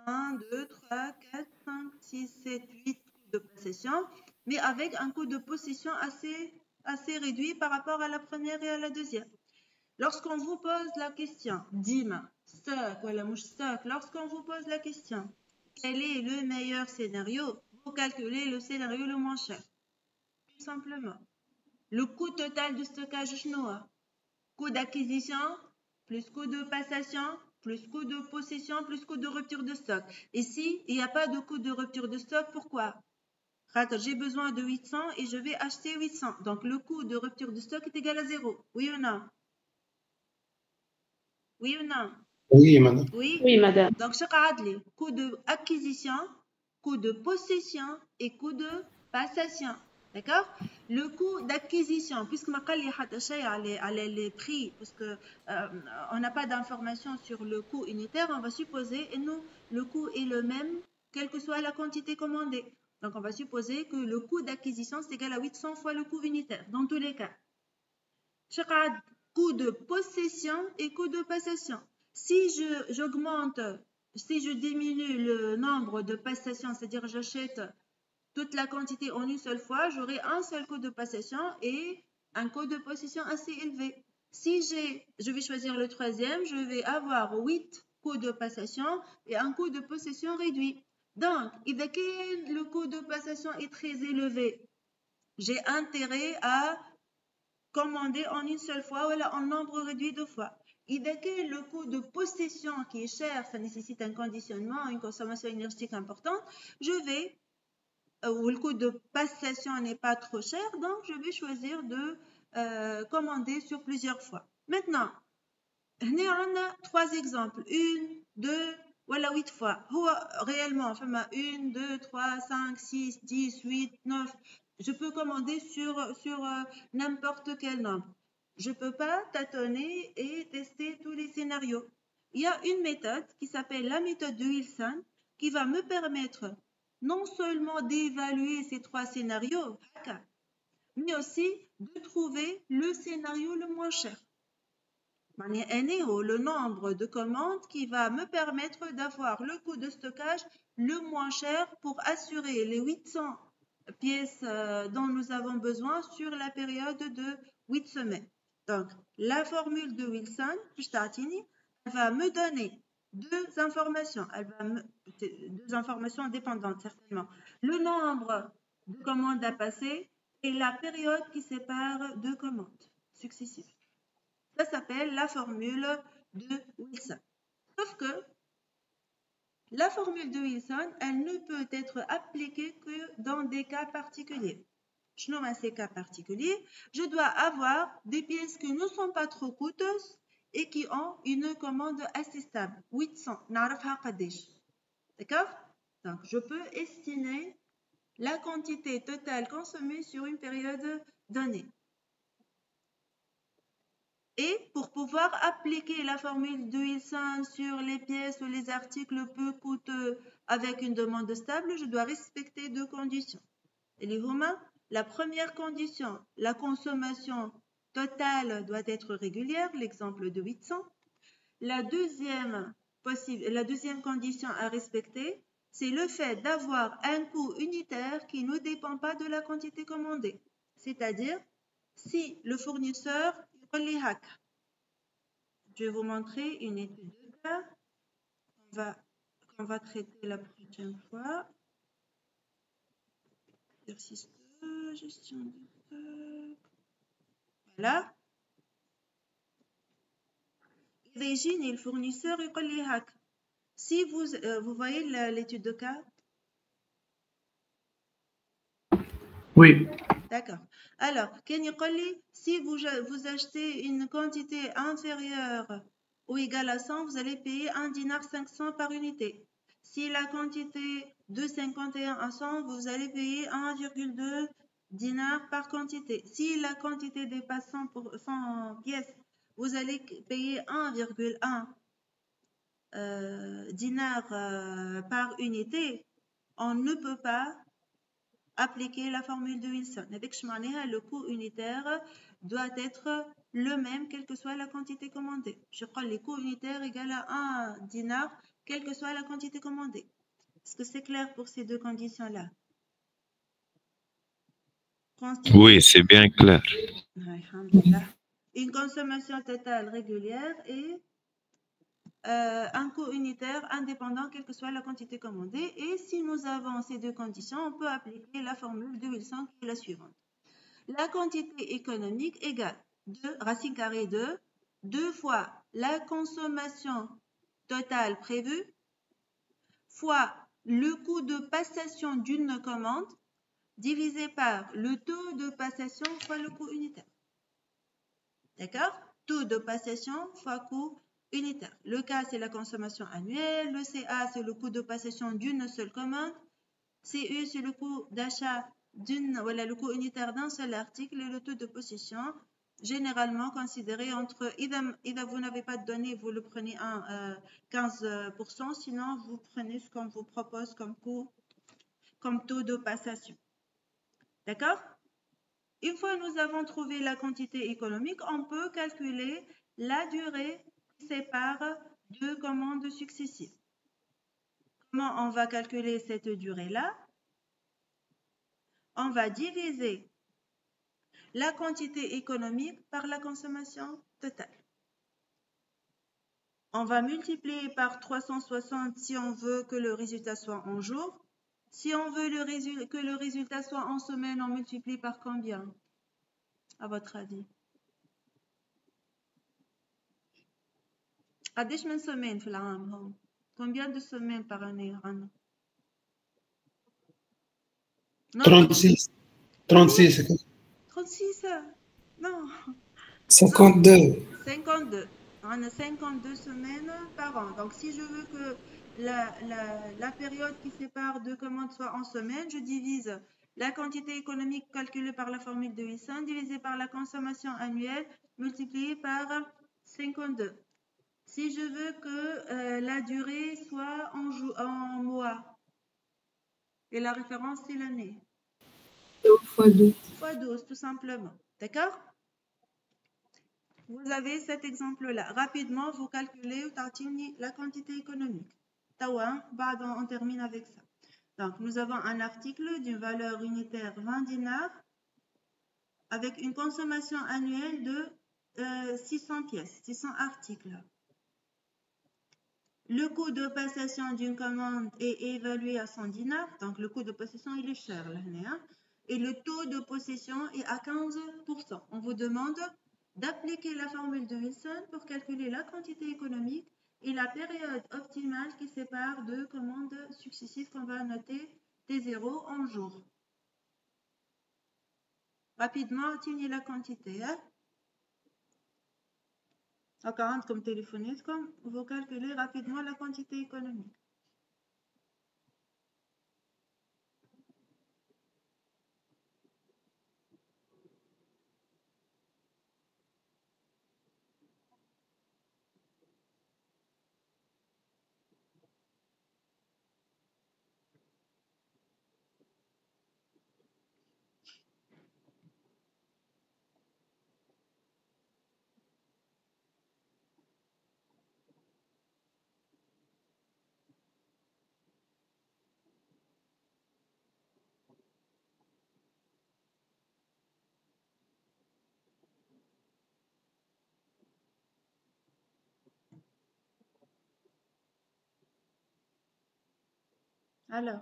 1, 2, 3, 4, 5, 6, 7, 8 coûts de possession, mais avec un coût de possession assez réduit par rapport à la première et à la deuxième. Lorsqu'on vous pose la question, Dima, stock, voilà, mouche stock, lorsqu'on vous pose la question, quel est le meilleur scénario, vous calculez le scénario le moins cher. Tout simplement. Le coût total de stockage, coût d'acquisition, plus coût de passation, plus coût de possession, plus coût de rupture de stock. Ici, il n'y a pas de coût de rupture de stock. Pourquoi? J'ai besoin de 800 et je vais acheter 800. Donc, le coût de rupture de stock est égal à 0. Oui ou non? Oui ou non? Oui, madame. Oui, madame. Donc, je coût d'acquisition, coût de possession et coût de passation. D'accord? Le coût d'acquisition, puisque ma les prix, parce que on n'a pas d'informations sur le coût unitaire, on va supposer que le coût est le même, quelle que soit la quantité commandée. Donc, on va supposer que le coût d'acquisition c'est égal à 800 fois le coût unitaire, dans tous les cas. Coût de possession et coût de passation. Si je diminue le nombre de passations, c'est-à-dire j'achète toute la quantité en une seule fois, j'aurai un seul coût de passation et un coût de possession assez élevé. Si je vais choisir le troisième, je vais avoir 8 coûts de passation et un coût de possession réduit. Donc, dès que le coût de passation est très élevé, j'ai intérêt à commander en une seule fois ou en nombre réduit de fois. Et dès que le coût de possession qui est cher, ça nécessite un conditionnement, une consommation énergétique importante, où le coût de passation n'est pas trop cher, donc je vais choisir de commander sur plusieurs fois. Maintenant, on a 3 exemples. 1, 2, voilà 8 fois. Réellement, enfin, 1, 2, 3, 5, 6, 10, 8, 9. Je peux commander sur n'importe quel nombre. Je ne peux pas tâtonner et tester tous les scénarios. Il y a une méthode qui s'appelle la méthode de Wilson qui va me permettre non seulement d'évaluer ces 3 scénarios, mais aussi de trouver le scénario le moins cher. Le nombre de commandes qui va me permettre d'avoir le coût de stockage le moins cher pour assurer les 800 pièces dont nous avons besoin sur la période de 8 semaines. Donc, la formule de Wilson, elle va me donner 2 informations. Deux informations indépendantes, certainement. Le nombre de commandes à passer et la période qui sépare 2 commandes successives. Ça s'appelle la formule de Wilson. Sauf que la formule de Wilson, elle ne peut être appliquée que dans des cas particuliers. Je nomme ces cas particuliers. Je dois avoir des pièces qui ne sont pas trop coûteuses et qui ont une commande assez stable. 800. D'accord? Donc, je peux estimer la quantité totale consommée sur une période donnée. Et pour pouvoir appliquer la formule de Wilson sur les pièces ou les articles peu coûteux avec une demande stable, je dois respecter deux conditions. Et les humains, la première condition, la consommation totale doit être régulière, l'exemple de 800. La deuxième condition à respecter, c'est le fait d'avoir un coût unitaire qui ne dépend pas de la quantité commandée. C'est-à-dire, si le fournisseur, je vais vous montrer une étude de cas qu'on va traiter la prochaine fois. Exercice 2, gestion de stock. Voilà. Imagine le fournisseur يقول لي هاك. Si vous voyez l'étude de cas. Oui. D'accord. Alors, Ken يقول لي si vous achetez une quantité inférieure ou égale à 100, vous allez payer 1 dinar 500 par unité. Si la quantité de 51 à 100, vous allez payer 1,2 dinar par quantité. Si la quantité dépasse 100 pièces, vous allez payer 1,1 dinar par unité. On ne peut pas appliquer la formule de Wilson. Avec le coût unitaire doit être le même, quelle que soit la quantité commandée. Je crois que les coûts unitaires égale à 1 dinar, quelle que soit la quantité commandée. Est-ce que c'est clair pour ces deux conditions-là? Oui, c'est bien clair. Une consommation totale régulière et un coût unitaire indépendant, quelle que soit la quantité commandée. Et si nous avons ces deux conditions, on peut appliquer la formule de Wilson qui est la suivante. La quantité économique égale racine carrée de 2 fois la consommation totale prévue fois le coût de passation d'une commande divisé par le taux de passation fois le coût unitaire. D'accord? Taux de passation fois coût unitaire. Le K, c'est la consommation annuelle. Le CA, c'est le coût de passation d'une seule commande. CU, c'est le coût d'achat le coût unitaire d'un seul article. Et le taux de possession, généralement considéré entre, si vous n'avez pas de données, vous le prenez à 15%. Sinon, vous prenez ce qu'on vous propose comme coût, comme taux de passation. D'accord? Une fois nous avons trouvé la quantité économique, on peut calculer la durée qui sépare deux commandes successives. Comment on va calculer cette durée-là? On va diviser la quantité économique par la consommation totale. On va multiplier par 360 si on veut que le résultat soit en jour. Si on veut que le résultat soit en semaine, on multiplie par combien, à votre avis? قديش من semaine في العام هون؟ Combien de semaines par année عندنا؟ 36 36 non 52 52. On a 52 semaines par an. Donc, si je veux que la période qui sépare deux commandes soit en semaine, je divise la quantité économique calculée par la formule de Wilson divisée par la consommation annuelle multipliée par 52. Si je veux que la durée soit en mois, et la référence, c'est l'année. fois 12. Fois 12, tout simplement. D'accord? Vous avez cet exemple-là. Rapidement, vous calculez la quantité économique. On termine avec ça. Donc, nous avons un article d'une valeur unitaire 20 dinars avec une consommation annuelle de 600 pièces, 600 articles. Le coût de passation d'une commande est évalué à 100 dinars. Donc, le coût de possession, il est cher. Là, hein? Et le taux de possession est à 15%. On vous demande d'appliquer la formule de Wilson pour calculer la quantité économique et la période optimale qui sépare deux commandes successives qu'on va noter T0 en jours. Rapidement, atteignez la quantité. Hein? Encore comme téléphoniste, vous calculez rapidement la quantité économique. Alors,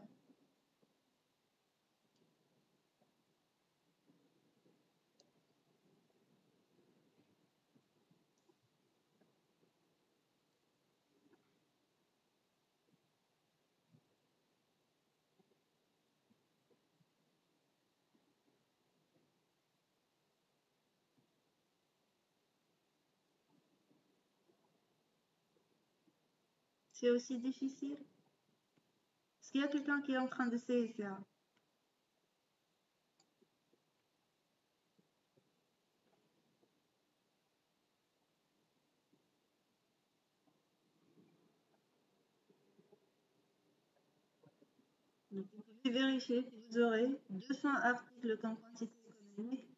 c'est aussi difficile. Est-ce qu'il y a quelqu'un qui est en train d'essayer ça? Donc, vous pouvez vérifier que vous aurez 200 articles comme quantité économique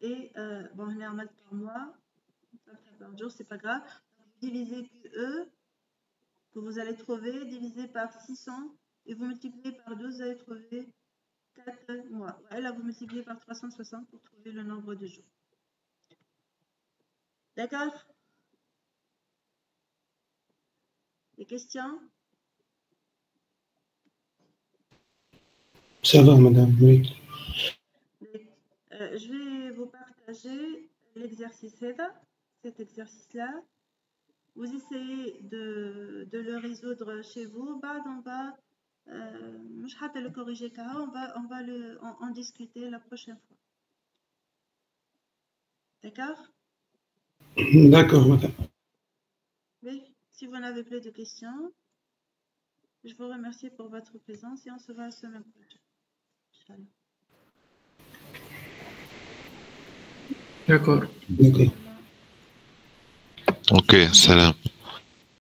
et bon, on est en mode par mois, par jour, c'est pas grave. Donc, vous divisez QE que vous allez trouver divisé par 600 et vous multipliez par 12, vous allez trouver 4 mois. Ouais, là, vous multipliez par 360 pour trouver le nombre de jours. D'accord? Des questions? Ça va, madame, oui. Je vais vous partager l'exercice, cet exercice-là. Vous essayez de le résoudre chez vous. On va le corriger, on va en discuter la prochaine fois. D'accord? D'accord, madame. Oui, si vous n'avez plus de questions, je vous remercie pour votre présence et on se voit la semaine prochaine. D'accord. D'accord. Ok, salam.